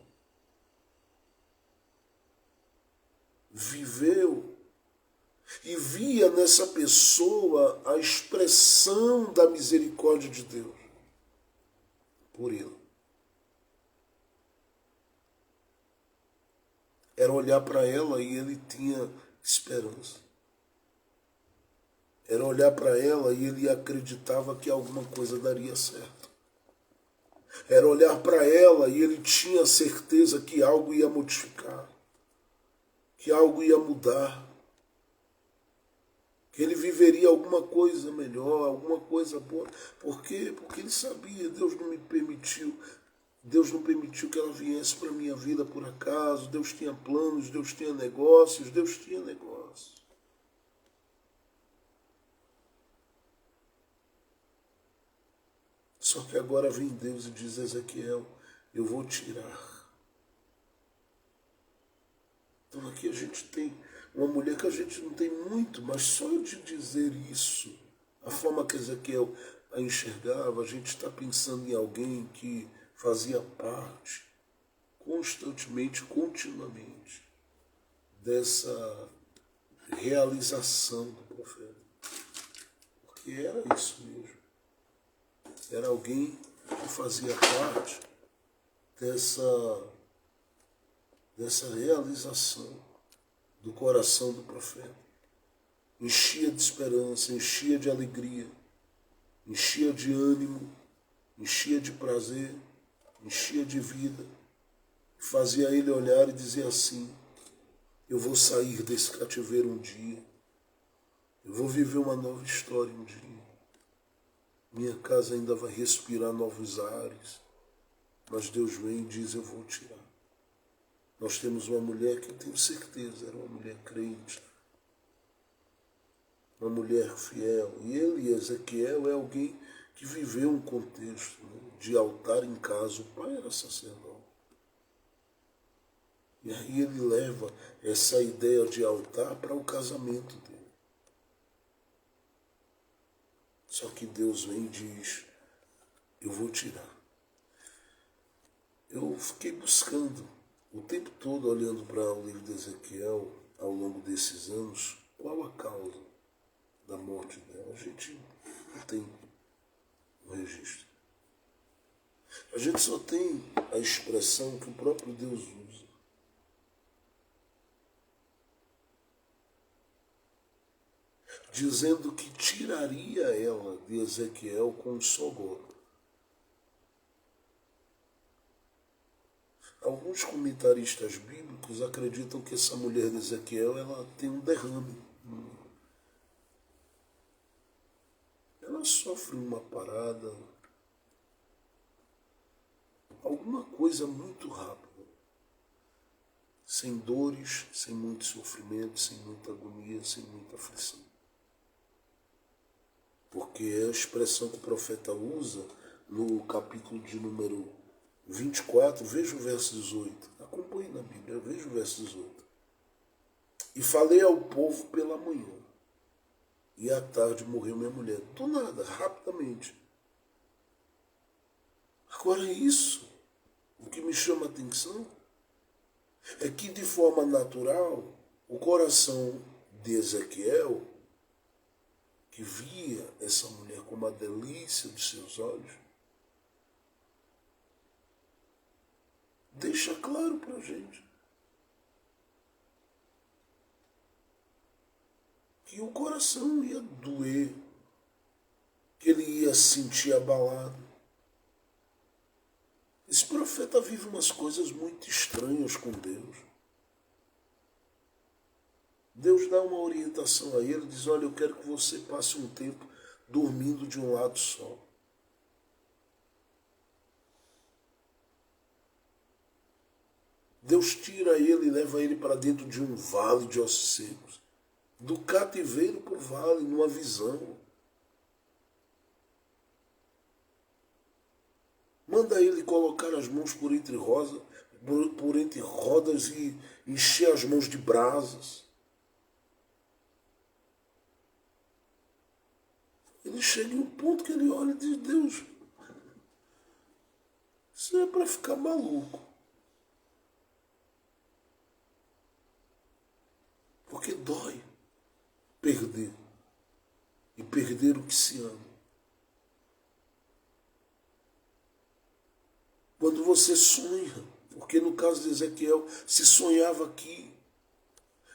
viveu e via nessa pessoa a expressão da misericórdia de Deus por ele. Era olhar para ela e ele tinha esperança. Era olhar para ela e ele acreditava que alguma coisa daria certo. Era olhar para ela e ele tinha certeza que algo ia modificar, que algo ia mudar, que ele viveria alguma coisa melhor, alguma coisa boa. Por quê? Porque ele sabia, Deus não permitiu que ela viesse para a minha vida por acaso. Deus tinha planos, Deus tinha negócios, Deus tinha negócios. Só que agora vem Deus e diz, Ezequiel, eu vou tirar. Então aqui a gente tem uma mulher que a gente não tem muito, mas só de dizer isso, a forma que Ezequiel a enxergava, a gente está pensando em alguém que fazia parte constantemente, continuamente, dessa realização do profeta. Porque era isso mesmo. Era alguém que fazia parte dessa realização do coração do profeta. Enchia de esperança, enchia de alegria, enchia de ânimo, enchia de prazer, enchia de vida. Fazia ele olhar e dizer assim, eu vou sair desse cativeiro um dia, eu vou viver uma nova história um dia. Minha casa ainda vai respirar novos ares, mas Deus vem e diz, eu vou tirar. Nós temos uma mulher que eu tenho certeza era uma mulher crente, uma mulher fiel. E ele, Ezequiel, é alguém que viveu um contexto, né, de altar em casa. O pai era sacerdote. E aí ele leva essa ideia de altar para o casamento dele. Só que Deus vem e diz, eu vou tirar. Eu fiquei buscando o tempo todo, olhando para o livro de Ezequiel, ao longo desses anos, qual a causa da morte dela. A gente não tem um registro. A gente só tem a expressão que o próprio Deus usa. Dizendo que tiraria ela de Ezequiel com um só golpe. Alguns comentaristas bíblicos médicos acreditam que essa mulher de Ezequiel ela tem um derrame. Ela sofre uma parada, alguma coisa muito rápida, sem dores, sem muito sofrimento, sem muita agonia, sem muita aflição. Porque é a expressão que o profeta usa no capítulo de número 24, veja o verso 18. Acompanhe na Bíblia, veja o verso 18. E falei ao povo pela manhã, e à tarde morreu minha mulher. Do nada, rapidamente. Agora isso, o que me chama a atenção, é que de forma natural, o coração de Ezequiel, que via essa mulher como a delícia dos seus olhos, deixa claro para a gente que o coração ia doer, que ele ia se sentir abalado. Esse profeta vive umas coisas muito estranhas com Deus. Deus dá uma orientação a ele, diz, olha, eu quero que você passe um tempo dormindo de um lado só. Deus tira ele e leva ele para dentro de um vale de ossos secos. Do cativeiro para o vale, numa visão. Manda ele colocar as mãos por entre rodas e encher as mãos de brasas. Ele chega em um ponto que ele olha e diz, Deus, isso é para ficar maluco. Porque dói perder. E perder o que se ama. Quando você sonha, porque no caso de Ezequiel, se sonhava aqui,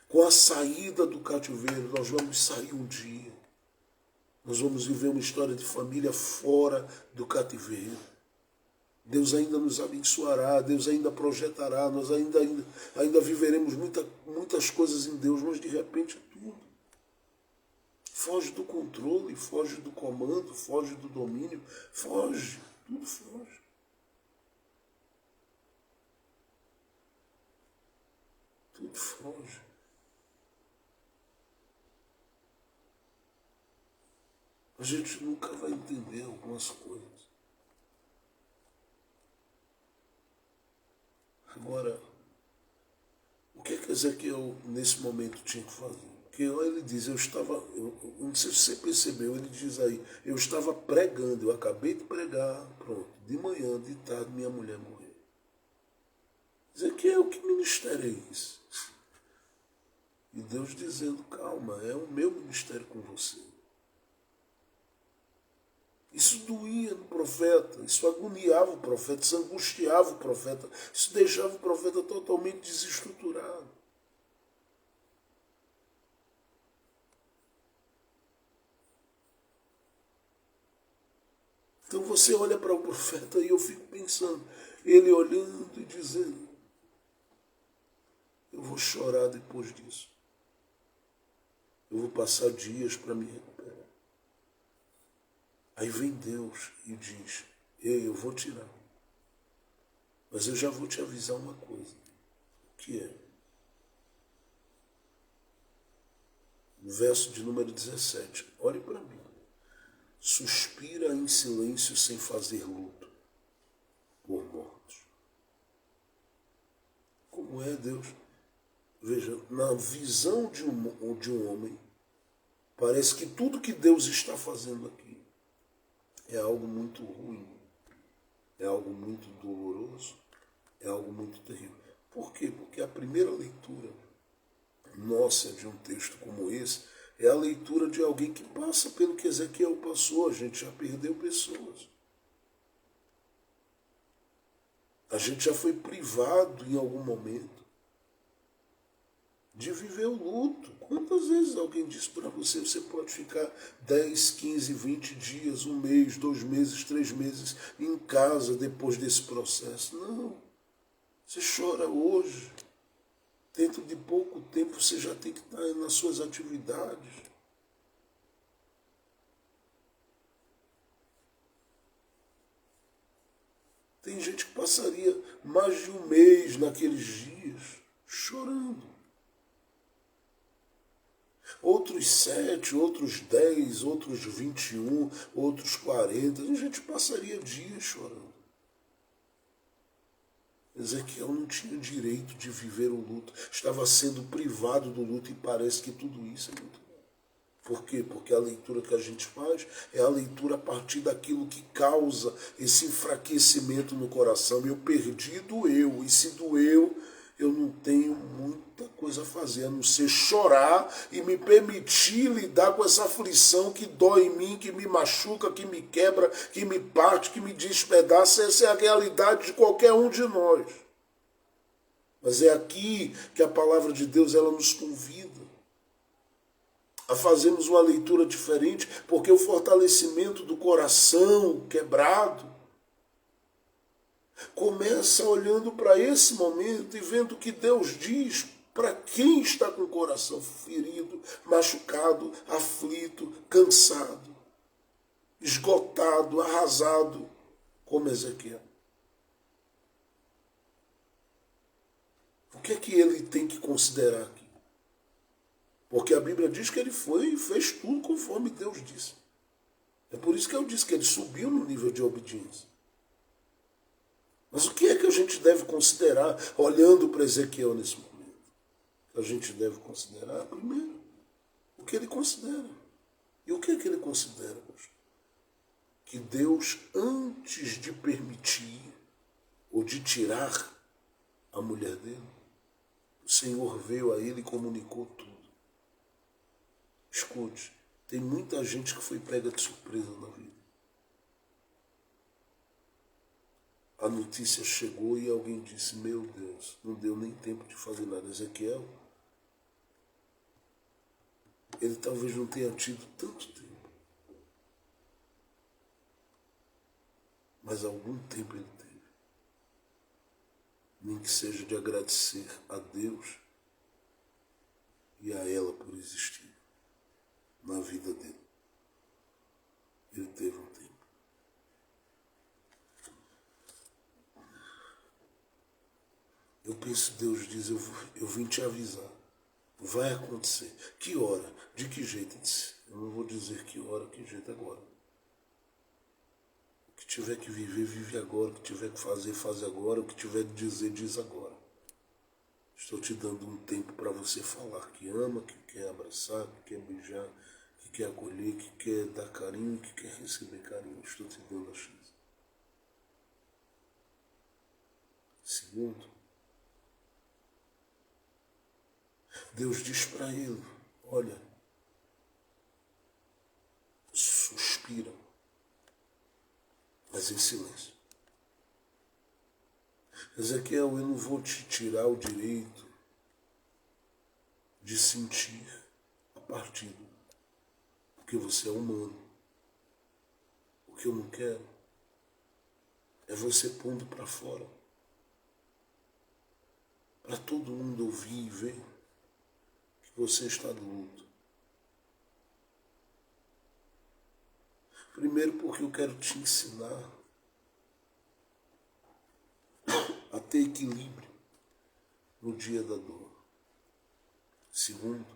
com a saída do cativeiro, nós vamos sair um dia. Nós vamos viver uma história de família fora do cativeiro. Deus ainda nos abençoará, Deus ainda projetará, nós ainda viveremos muitas coisas em Deus, mas de repente tudo foge do controle, foge do comando, foge do domínio, foge, tudo foge. Tudo foge. A gente nunca vai entender algumas coisas. Agora, o que Ezequiel nesse momento tinha que fazer? Porque ele diz, eu não sei se você percebeu, ele diz aí, eu estava pregando, eu acabei de pregar, pronto, de manhã, de tarde, minha mulher morreu. Ezequiel, que ministério é isso? E Deus dizendo, calma, é o meu ministério com você. Isso doía no profeta, isso agoniava o profeta, isso angustiava o profeta, isso deixava o profeta totalmente desestruturado. Então você olha para o profeta e eu fico pensando, ele olhando e dizendo, eu vou chorar depois disso. Eu vou passar dias para me recuperar. Aí vem Deus e diz, ei, eu vou tirar. Mas eu já vou te avisar uma coisa. O que é? No verso de número 17. Olhe para mim. Suspira em silêncio sem fazer luto por mortos. Como é, Deus? Veja, na visão de um homem, parece que tudo que Deus está fazendo aqui é algo muito ruim, é algo muito doloroso, é algo muito terrível. Por quê? Porque a primeira leitura nossa de um texto como esse é a leitura de alguém que passa pelo que Ezequiel passou. A gente já perdeu pessoas. A gente já foi privado em algum momento de viver o luto. Quantas vezes alguém diz para você, você pode ficar 10, 15, 20 dias, um mês, 2 meses, 3 meses em casa depois desse processo? Não. Você chora hoje. dentro de pouco tempo você já tem que estar nas suas atividades. Tem gente que passaria mais de um mês naqueles dias chorando. Outros 7, outros 10, outros 21, outros 40. A gente passaria dias chorando. Ezequiel não tinha direito de viver o luto. Estava sendo privado do luto e parece que tudo isso é muito bom. Por quê? Porque a leitura que a gente faz é a leitura a partir daquilo que causa esse enfraquecimento no coração. Eu perdi, doeu. E se doeu, eu não tenho muita coisa a fazer, a não ser chorar e me permitir lidar com essa aflição que dói em mim, que me machuca, que me quebra, que me parte, que me despedaça. Essa é a realidade de qualquer um de nós. Mas é aqui que a palavra de Deus ela nos convida a fazermos uma leitura diferente, porque o fortalecimento do coração quebrado começa olhando para esse momento e vendo o que Deus diz para quem está com o coração ferido, machucado, aflito, cansado, esgotado, arrasado, como Ezequiel. O que é que ele tem que considerar aqui? Porque a Bíblia diz que ele foi e fez tudo conforme Deus disse. É por isso que eu disse que ele subiu no nível de obediência. Mas o que é que a gente deve considerar olhando para Ezequiel nesse momento? A gente deve considerar, primeiro, o que ele considera. E o que é que ele considera, pastor? Que Deus, antes de permitir ou de tirar a mulher dele, o Senhor veio a ele e comunicou tudo. Escute, tem muita gente que foi pega de surpresa na vida. A notícia chegou e alguém disse, meu Deus, não deu nem tempo de fazer nada. Ezequiel, ele talvez não tenha tido tanto tempo, mas algum tempo ele teve. Nem que seja de agradecer a Deus e a ela por existir na vida dele. Ele teve um tempo. Eu penso, Deus diz, eu vim te avisar. Vai acontecer. Que hora? De que jeito? Eu disse, eu não vou dizer que hora, que jeito agora. O que tiver que viver, vive agora. O que tiver que fazer, faz agora. O que tiver que dizer, diz agora. Estou te dando um tempo para você falar que ama, que quer abraçar, que quer beijar, que quer acolher, que quer dar carinho, que quer receber carinho. Estou te dando a chance. Segundo, Deus diz para ele, olha, suspira, mas em silêncio. Ezequiel, eu não vou te tirar o direito de sentir a partir, porque você é humano. O que eu não quero é você pondo para fora, para todo mundo ouvir e ver que você está de luto. Primeiro porque eu quero te ensinar a ter equilíbrio no dia da dor. Segundo,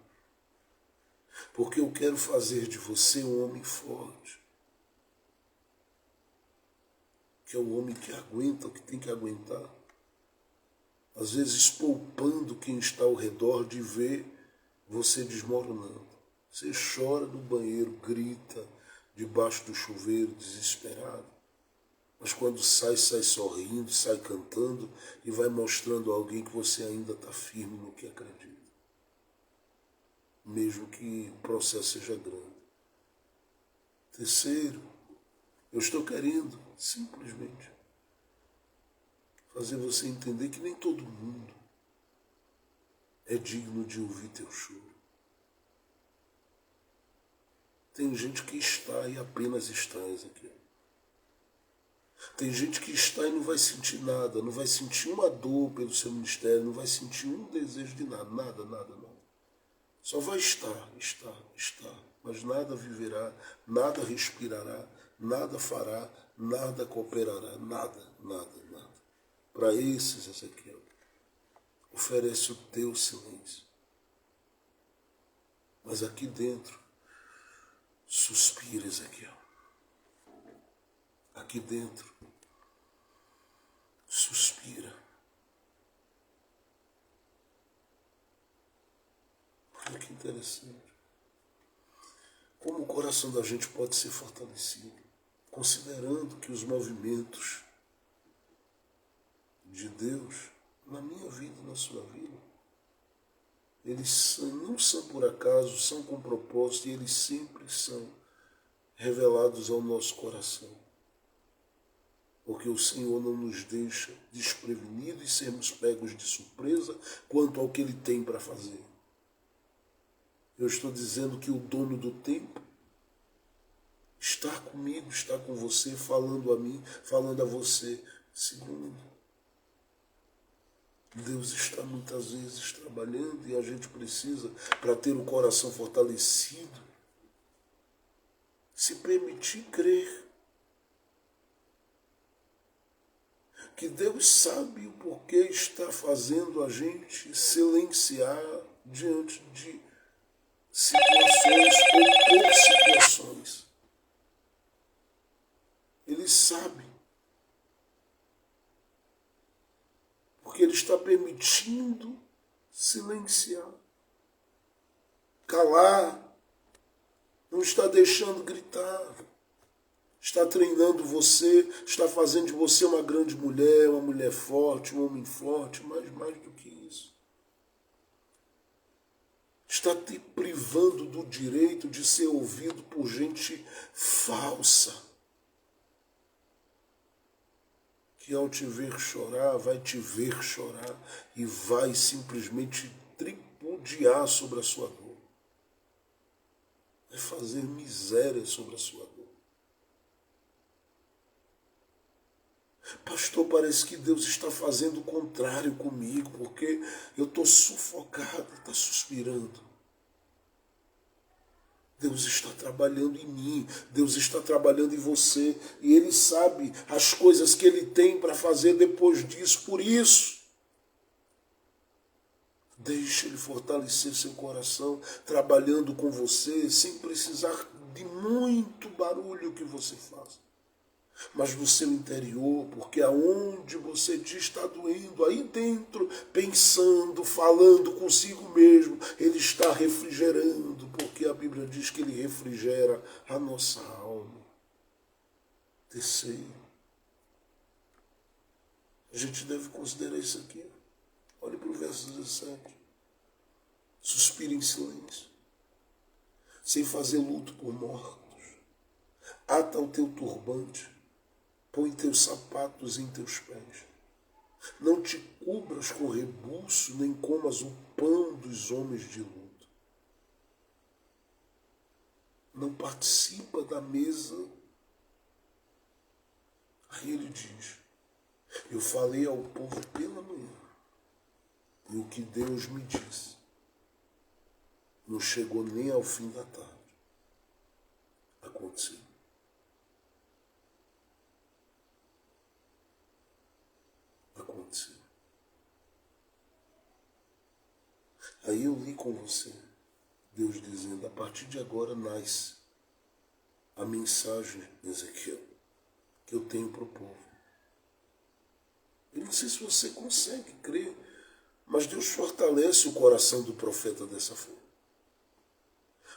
porque eu quero fazer de você um homem forte, que é um homem que aguenta o que tem que aguentar, às vezes poupando quem está ao redor de ver você desmoronando. Você chora no banheiro, grita debaixo do chuveiro, desesperado. Mas quando sai sorrindo, sai cantando e vai mostrando a alguém que você ainda está firme no que acredita. Mesmo que o processo seja grande. Terceiro, eu estou querendo simplesmente fazer você entender que nem todo mundo é digno de ouvir teu choro. Tem gente que está e apenas está, Ezequiel. Tem gente que está e não vai sentir nada, não vai sentir uma dor pelo seu ministério, não vai sentir um desejo de nada, nada, nada, nada. Só vai estar, mas nada viverá, nada respirará, nada fará, nada cooperará, nada, nada, nada. Para esses, Ezequiel, oferece o teu silêncio. Mas aqui dentro, suspira, Ezequiel. Aqui dentro, suspira. Olha que interessante. Como o coração da gente pode ser fortalecido, considerando que os movimentos de Deus, na minha vida, na sua vida, eles não são por acaso, são com propósito e eles sempre são revelados ao nosso coração. Porque o Senhor não nos deixa desprevenidos e sermos pegos de surpresa quanto ao que Ele tem para fazer. Eu estou dizendo que o dono do tempo está comigo, está com você, falando a mim, falando a você. Segundo, Deus está muitas vezes trabalhando e a gente precisa, para ter o coração fortalecido, se permitir crer que Deus sabe o porquê está fazendo a gente silenciar diante de situações ou por situações. Ele sabe. Porque Ele está permitindo silenciar, calar, não está deixando gritar, está treinando você, está fazendo de você uma grande mulher, uma mulher forte, um homem forte, mas mais do que isso. Está te privando do direito de ser ouvido por gente falsa, que ao te ver chorar, vai te ver chorar e vai simplesmente tripudiar sobre a sua dor. Vai fazer miséria sobre a sua dor. Pastor, parece que Deus está fazendo o contrário comigo, porque eu estou sufocado, está suspirando. Deus está trabalhando em mim, Deus está trabalhando em você, e Ele sabe as coisas que Ele tem para fazer depois disso. Por isso, deixe Ele fortalecer seu coração, trabalhando com você, sem precisar de muito barulho que você faça. Mas no seu interior, porque aonde você diz está doendo, aí dentro, pensando, falando consigo mesmo, Ele está refrigerando, porque a Bíblia diz que Ele refrigera a nossa alma. Terceiro, a gente deve considerar isso aqui. Olhe para o verso 17. Suspira em silêncio, sem fazer luto por mortos. Ata o teu turbante, põe teus sapatos em teus pés. Não te cubras com rebuço, nem comas o pão dos homens de luto. Não participa da mesa. Aí ele diz, eu falei ao povo pela manhã, e o que Deus me disse não chegou nem ao fim da tarde. Aconteceu. Aconteceu. Aí eu li com você, Deus dizendo, a partir de agora nasce a mensagem, Ezequiel, que eu tenho para o povo. Eu não sei se você consegue crer, mas Deus fortalece o coração do profeta dessa forma,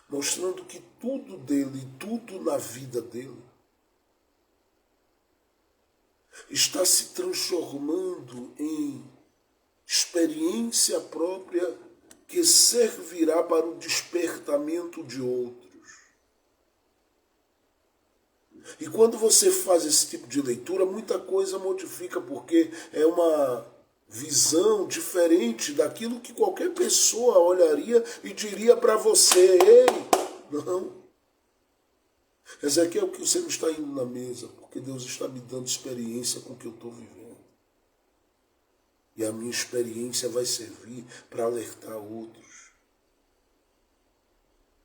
mostrando que tudo dele, tudo na vida dele, está se transformando em experiência própria que servirá para o despertamento de outros. E quando você faz esse tipo de leitura, muita coisa modifica, porque é uma visão diferente daquilo que qualquer pessoa olharia e diria para você, ei, não. Ezequiel, que você não está indo na mesa, porque Deus está me dando experiência com o que eu estou vivendo. E a minha experiência vai servir para alertar outros.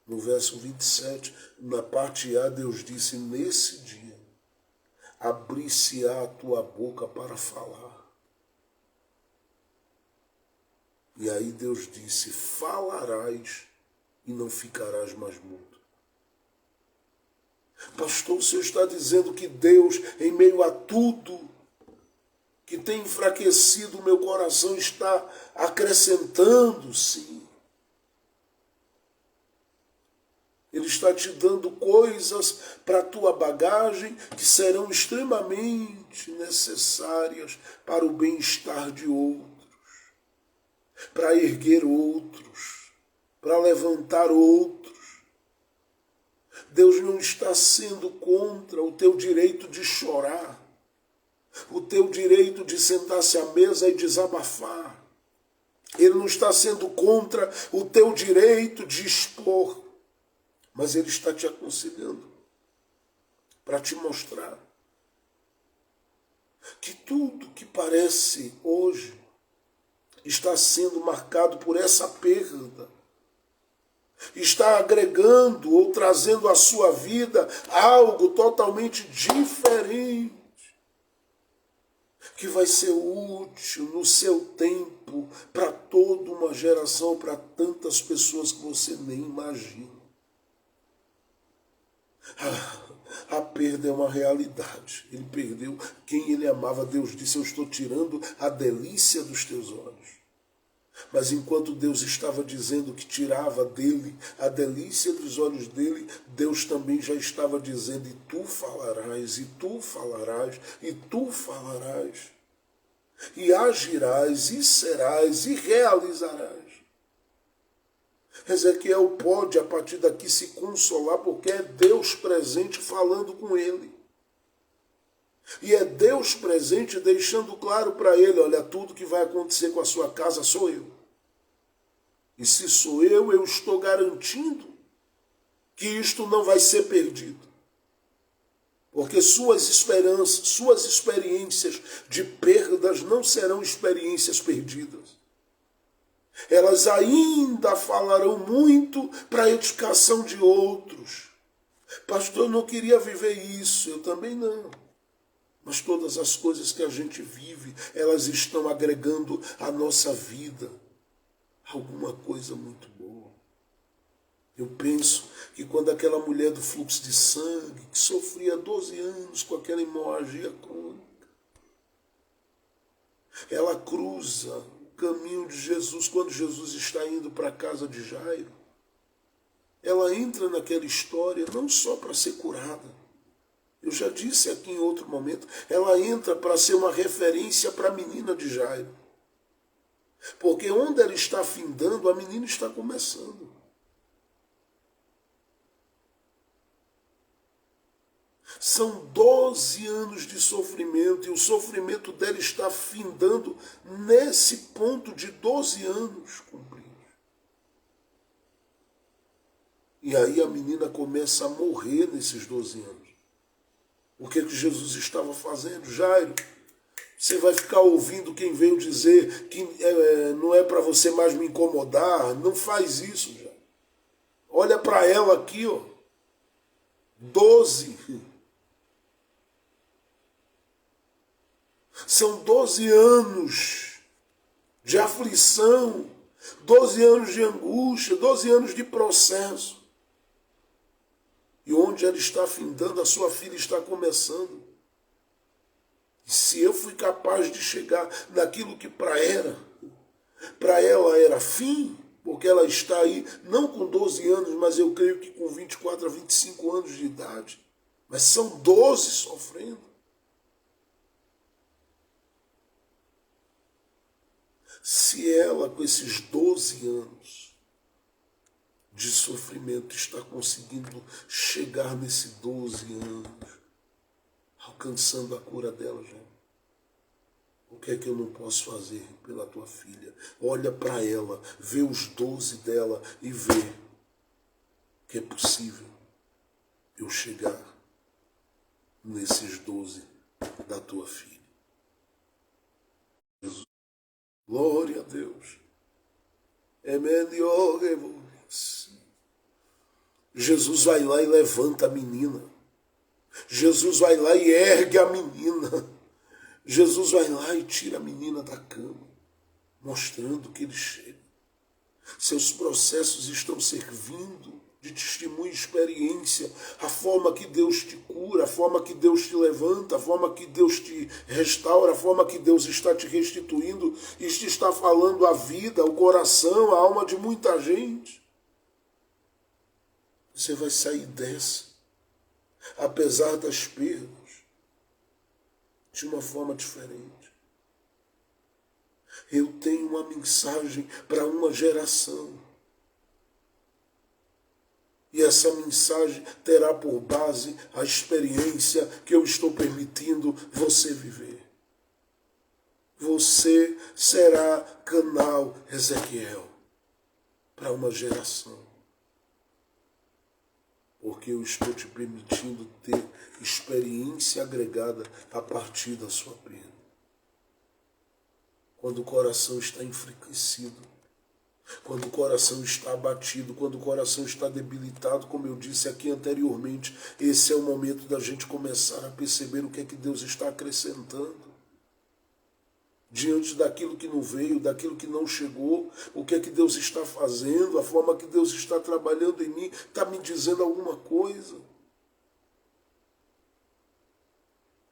No verso 27, na parte A, Deus disse, nesse dia, abrir-se-á a tua boca para falar. E aí Deus disse, falarás e não ficarás mais mudo. Pastor, o Senhor está dizendo que Deus, em meio a tudo que tem enfraquecido o meu coração, está acrescentando, sim. Ele está te dando coisas para a tua bagagem que serão extremamente necessárias para o bem-estar de outros, para erguer outros, para levantar outros. Deus não está sendo contra o teu direito de chorar, o teu direito de sentar-se à mesa e desabafar. Ele não está sendo contra o teu direito de expor, mas Ele está te aconselhando para te mostrar que tudo que parece hoje está sendo marcado por essa perda, está agregando ou trazendo à sua vida algo totalmente diferente, que vai ser útil no seu tempo para toda uma geração, para tantas pessoas que você nem imagina. A perda é uma realidade. Ele perdeu quem ele amava. Deus disse, eu estou tirando a delícia dos teus olhos. Mas enquanto Deus estava dizendo que tirava dele a delícia dos olhos dele, Deus também já estava dizendo, e tu falarás, e tu falarás, e tu falarás, e agirás, e serás, e realizarás. Ezequiel pode, a partir daqui, se consolar, porque é Deus presente falando com ele. E é Deus presente deixando claro para ele, olha, tudo que vai acontecer com a sua casa sou eu. E se sou eu estou garantindo que isto não vai ser perdido. Porque suas esperanças, suas experiências de perdas não serão experiências perdidas. Elas ainda falarão muito para a edificação de outros. Pastor, eu não queria viver isso, eu também não. Mas todas as coisas que a gente vive, elas estão agregando à nossa vida alguma coisa muito boa. Eu penso que quando aquela mulher do fluxo de sangue, que sofria 12 anos com aquela hemorragia crônica, ela cruza o caminho de Jesus, quando Jesus está indo para a casa de Jairo, ela entra naquela história não só para ser curada. Eu já disse aqui em outro momento, ela entra para ser uma referência para a menina de Jairo. Porque onde ela está findando, a menina está começando. São 12 anos de sofrimento e o sofrimento dela está findando nesse ponto de 12 anos cumpridos. E aí a menina começa a morrer nesses 12 anos. O que Jesus estava fazendo? Jairo, você vai ficar ouvindo quem veio dizer que não é para você mais me incomodar? Não faz isso, Jairo. Olha para ela aqui, ó. 12. São 12 anos de aflição, 12 anos de angústia, 12 anos de processo. E onde ela está findando, a sua filha está começando. E se eu fui capaz de chegar naquilo que para ela era fim, porque ela está aí, não com 12 anos, mas eu creio que com 24 a 25 anos de idade. Mas são 12 sofrendo. Se ela, com esses 12 anos de sofrimento, está conseguindo chegar nesse 12 anos, alcançando a cura dela, já, o que é que eu não posso fazer pela tua filha? Olha para ela, vê os 12 dela e vê que é possível. eu chegar nesses 12 da tua filha. Jesus. Glória a Deus. É melhor. Jesus vai lá e levanta a menina. Jesus vai lá e ergue a menina. Jesus vai lá e tira a menina da cama, mostrando que ele chega. Seus processos estão servindo de testemunho e experiência. A forma que Deus te cura, a forma que Deus te levanta, a forma que Deus te restaura, a forma que Deus está te restituindo e te está falando a vida, o coração, a alma de muita gente. Você vai sair dessa, apesar das perdas, de uma forma diferente. Eu tenho uma mensagem para uma geração. E essa mensagem terá por base a experiência que eu estou permitindo você viver. Você será canal Ezequiel para uma geração. Porque eu estou te permitindo ter experiência agregada a partir da sua perda. Quando o coração está enfraquecido, quando o coração está abatido, quando o coração está debilitado, como eu disse aqui anteriormente, esse é o momento da gente começar a perceber o que é que Deus está acrescentando. Diante daquilo que não veio, daquilo que não chegou, o que é que Deus está fazendo, a forma que Deus está trabalhando em mim, está me dizendo alguma coisa.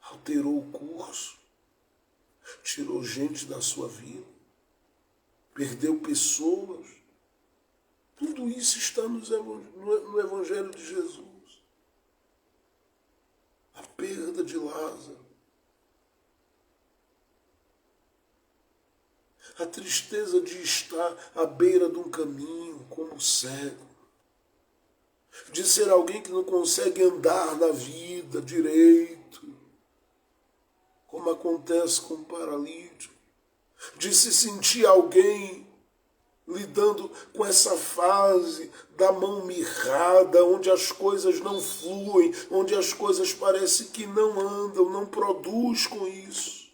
Alterou o curso, tirou gente da sua vida, perdeu pessoas. Tudo isso está no Evangelho de Jesus. A perda de Lázaro. A tristeza de estar à beira de um caminho como cego. De ser alguém que não consegue andar na vida direito, como acontece com o paralítico. De se sentir alguém lidando com essa fase da mão mirrada, onde as coisas não fluem, onde as coisas parecem que não andam, não produz com isso.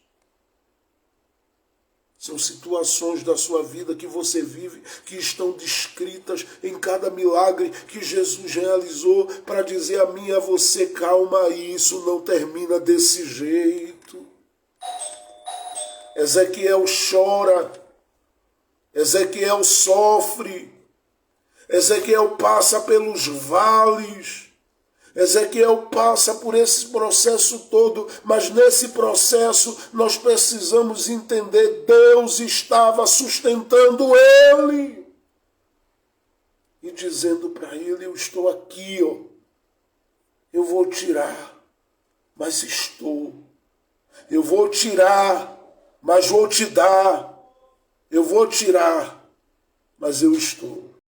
São situações da sua vida que você vive, que estão descritas em cada milagre que Jesus realizou para dizer a mim e a você, calma, isso não termina desse jeito. Ezequiel chora, Ezequiel sofre, Ezequiel passa pelos vales, Ezequiel passa por esse processo todo, mas nesse processo nós precisamos entender, Deus estava sustentando ele e dizendo para ele, eu estou aqui, eu vou tirar, mas estou, eu vou tirar, mas vou te dar, eu vou tirar, mas eu estou.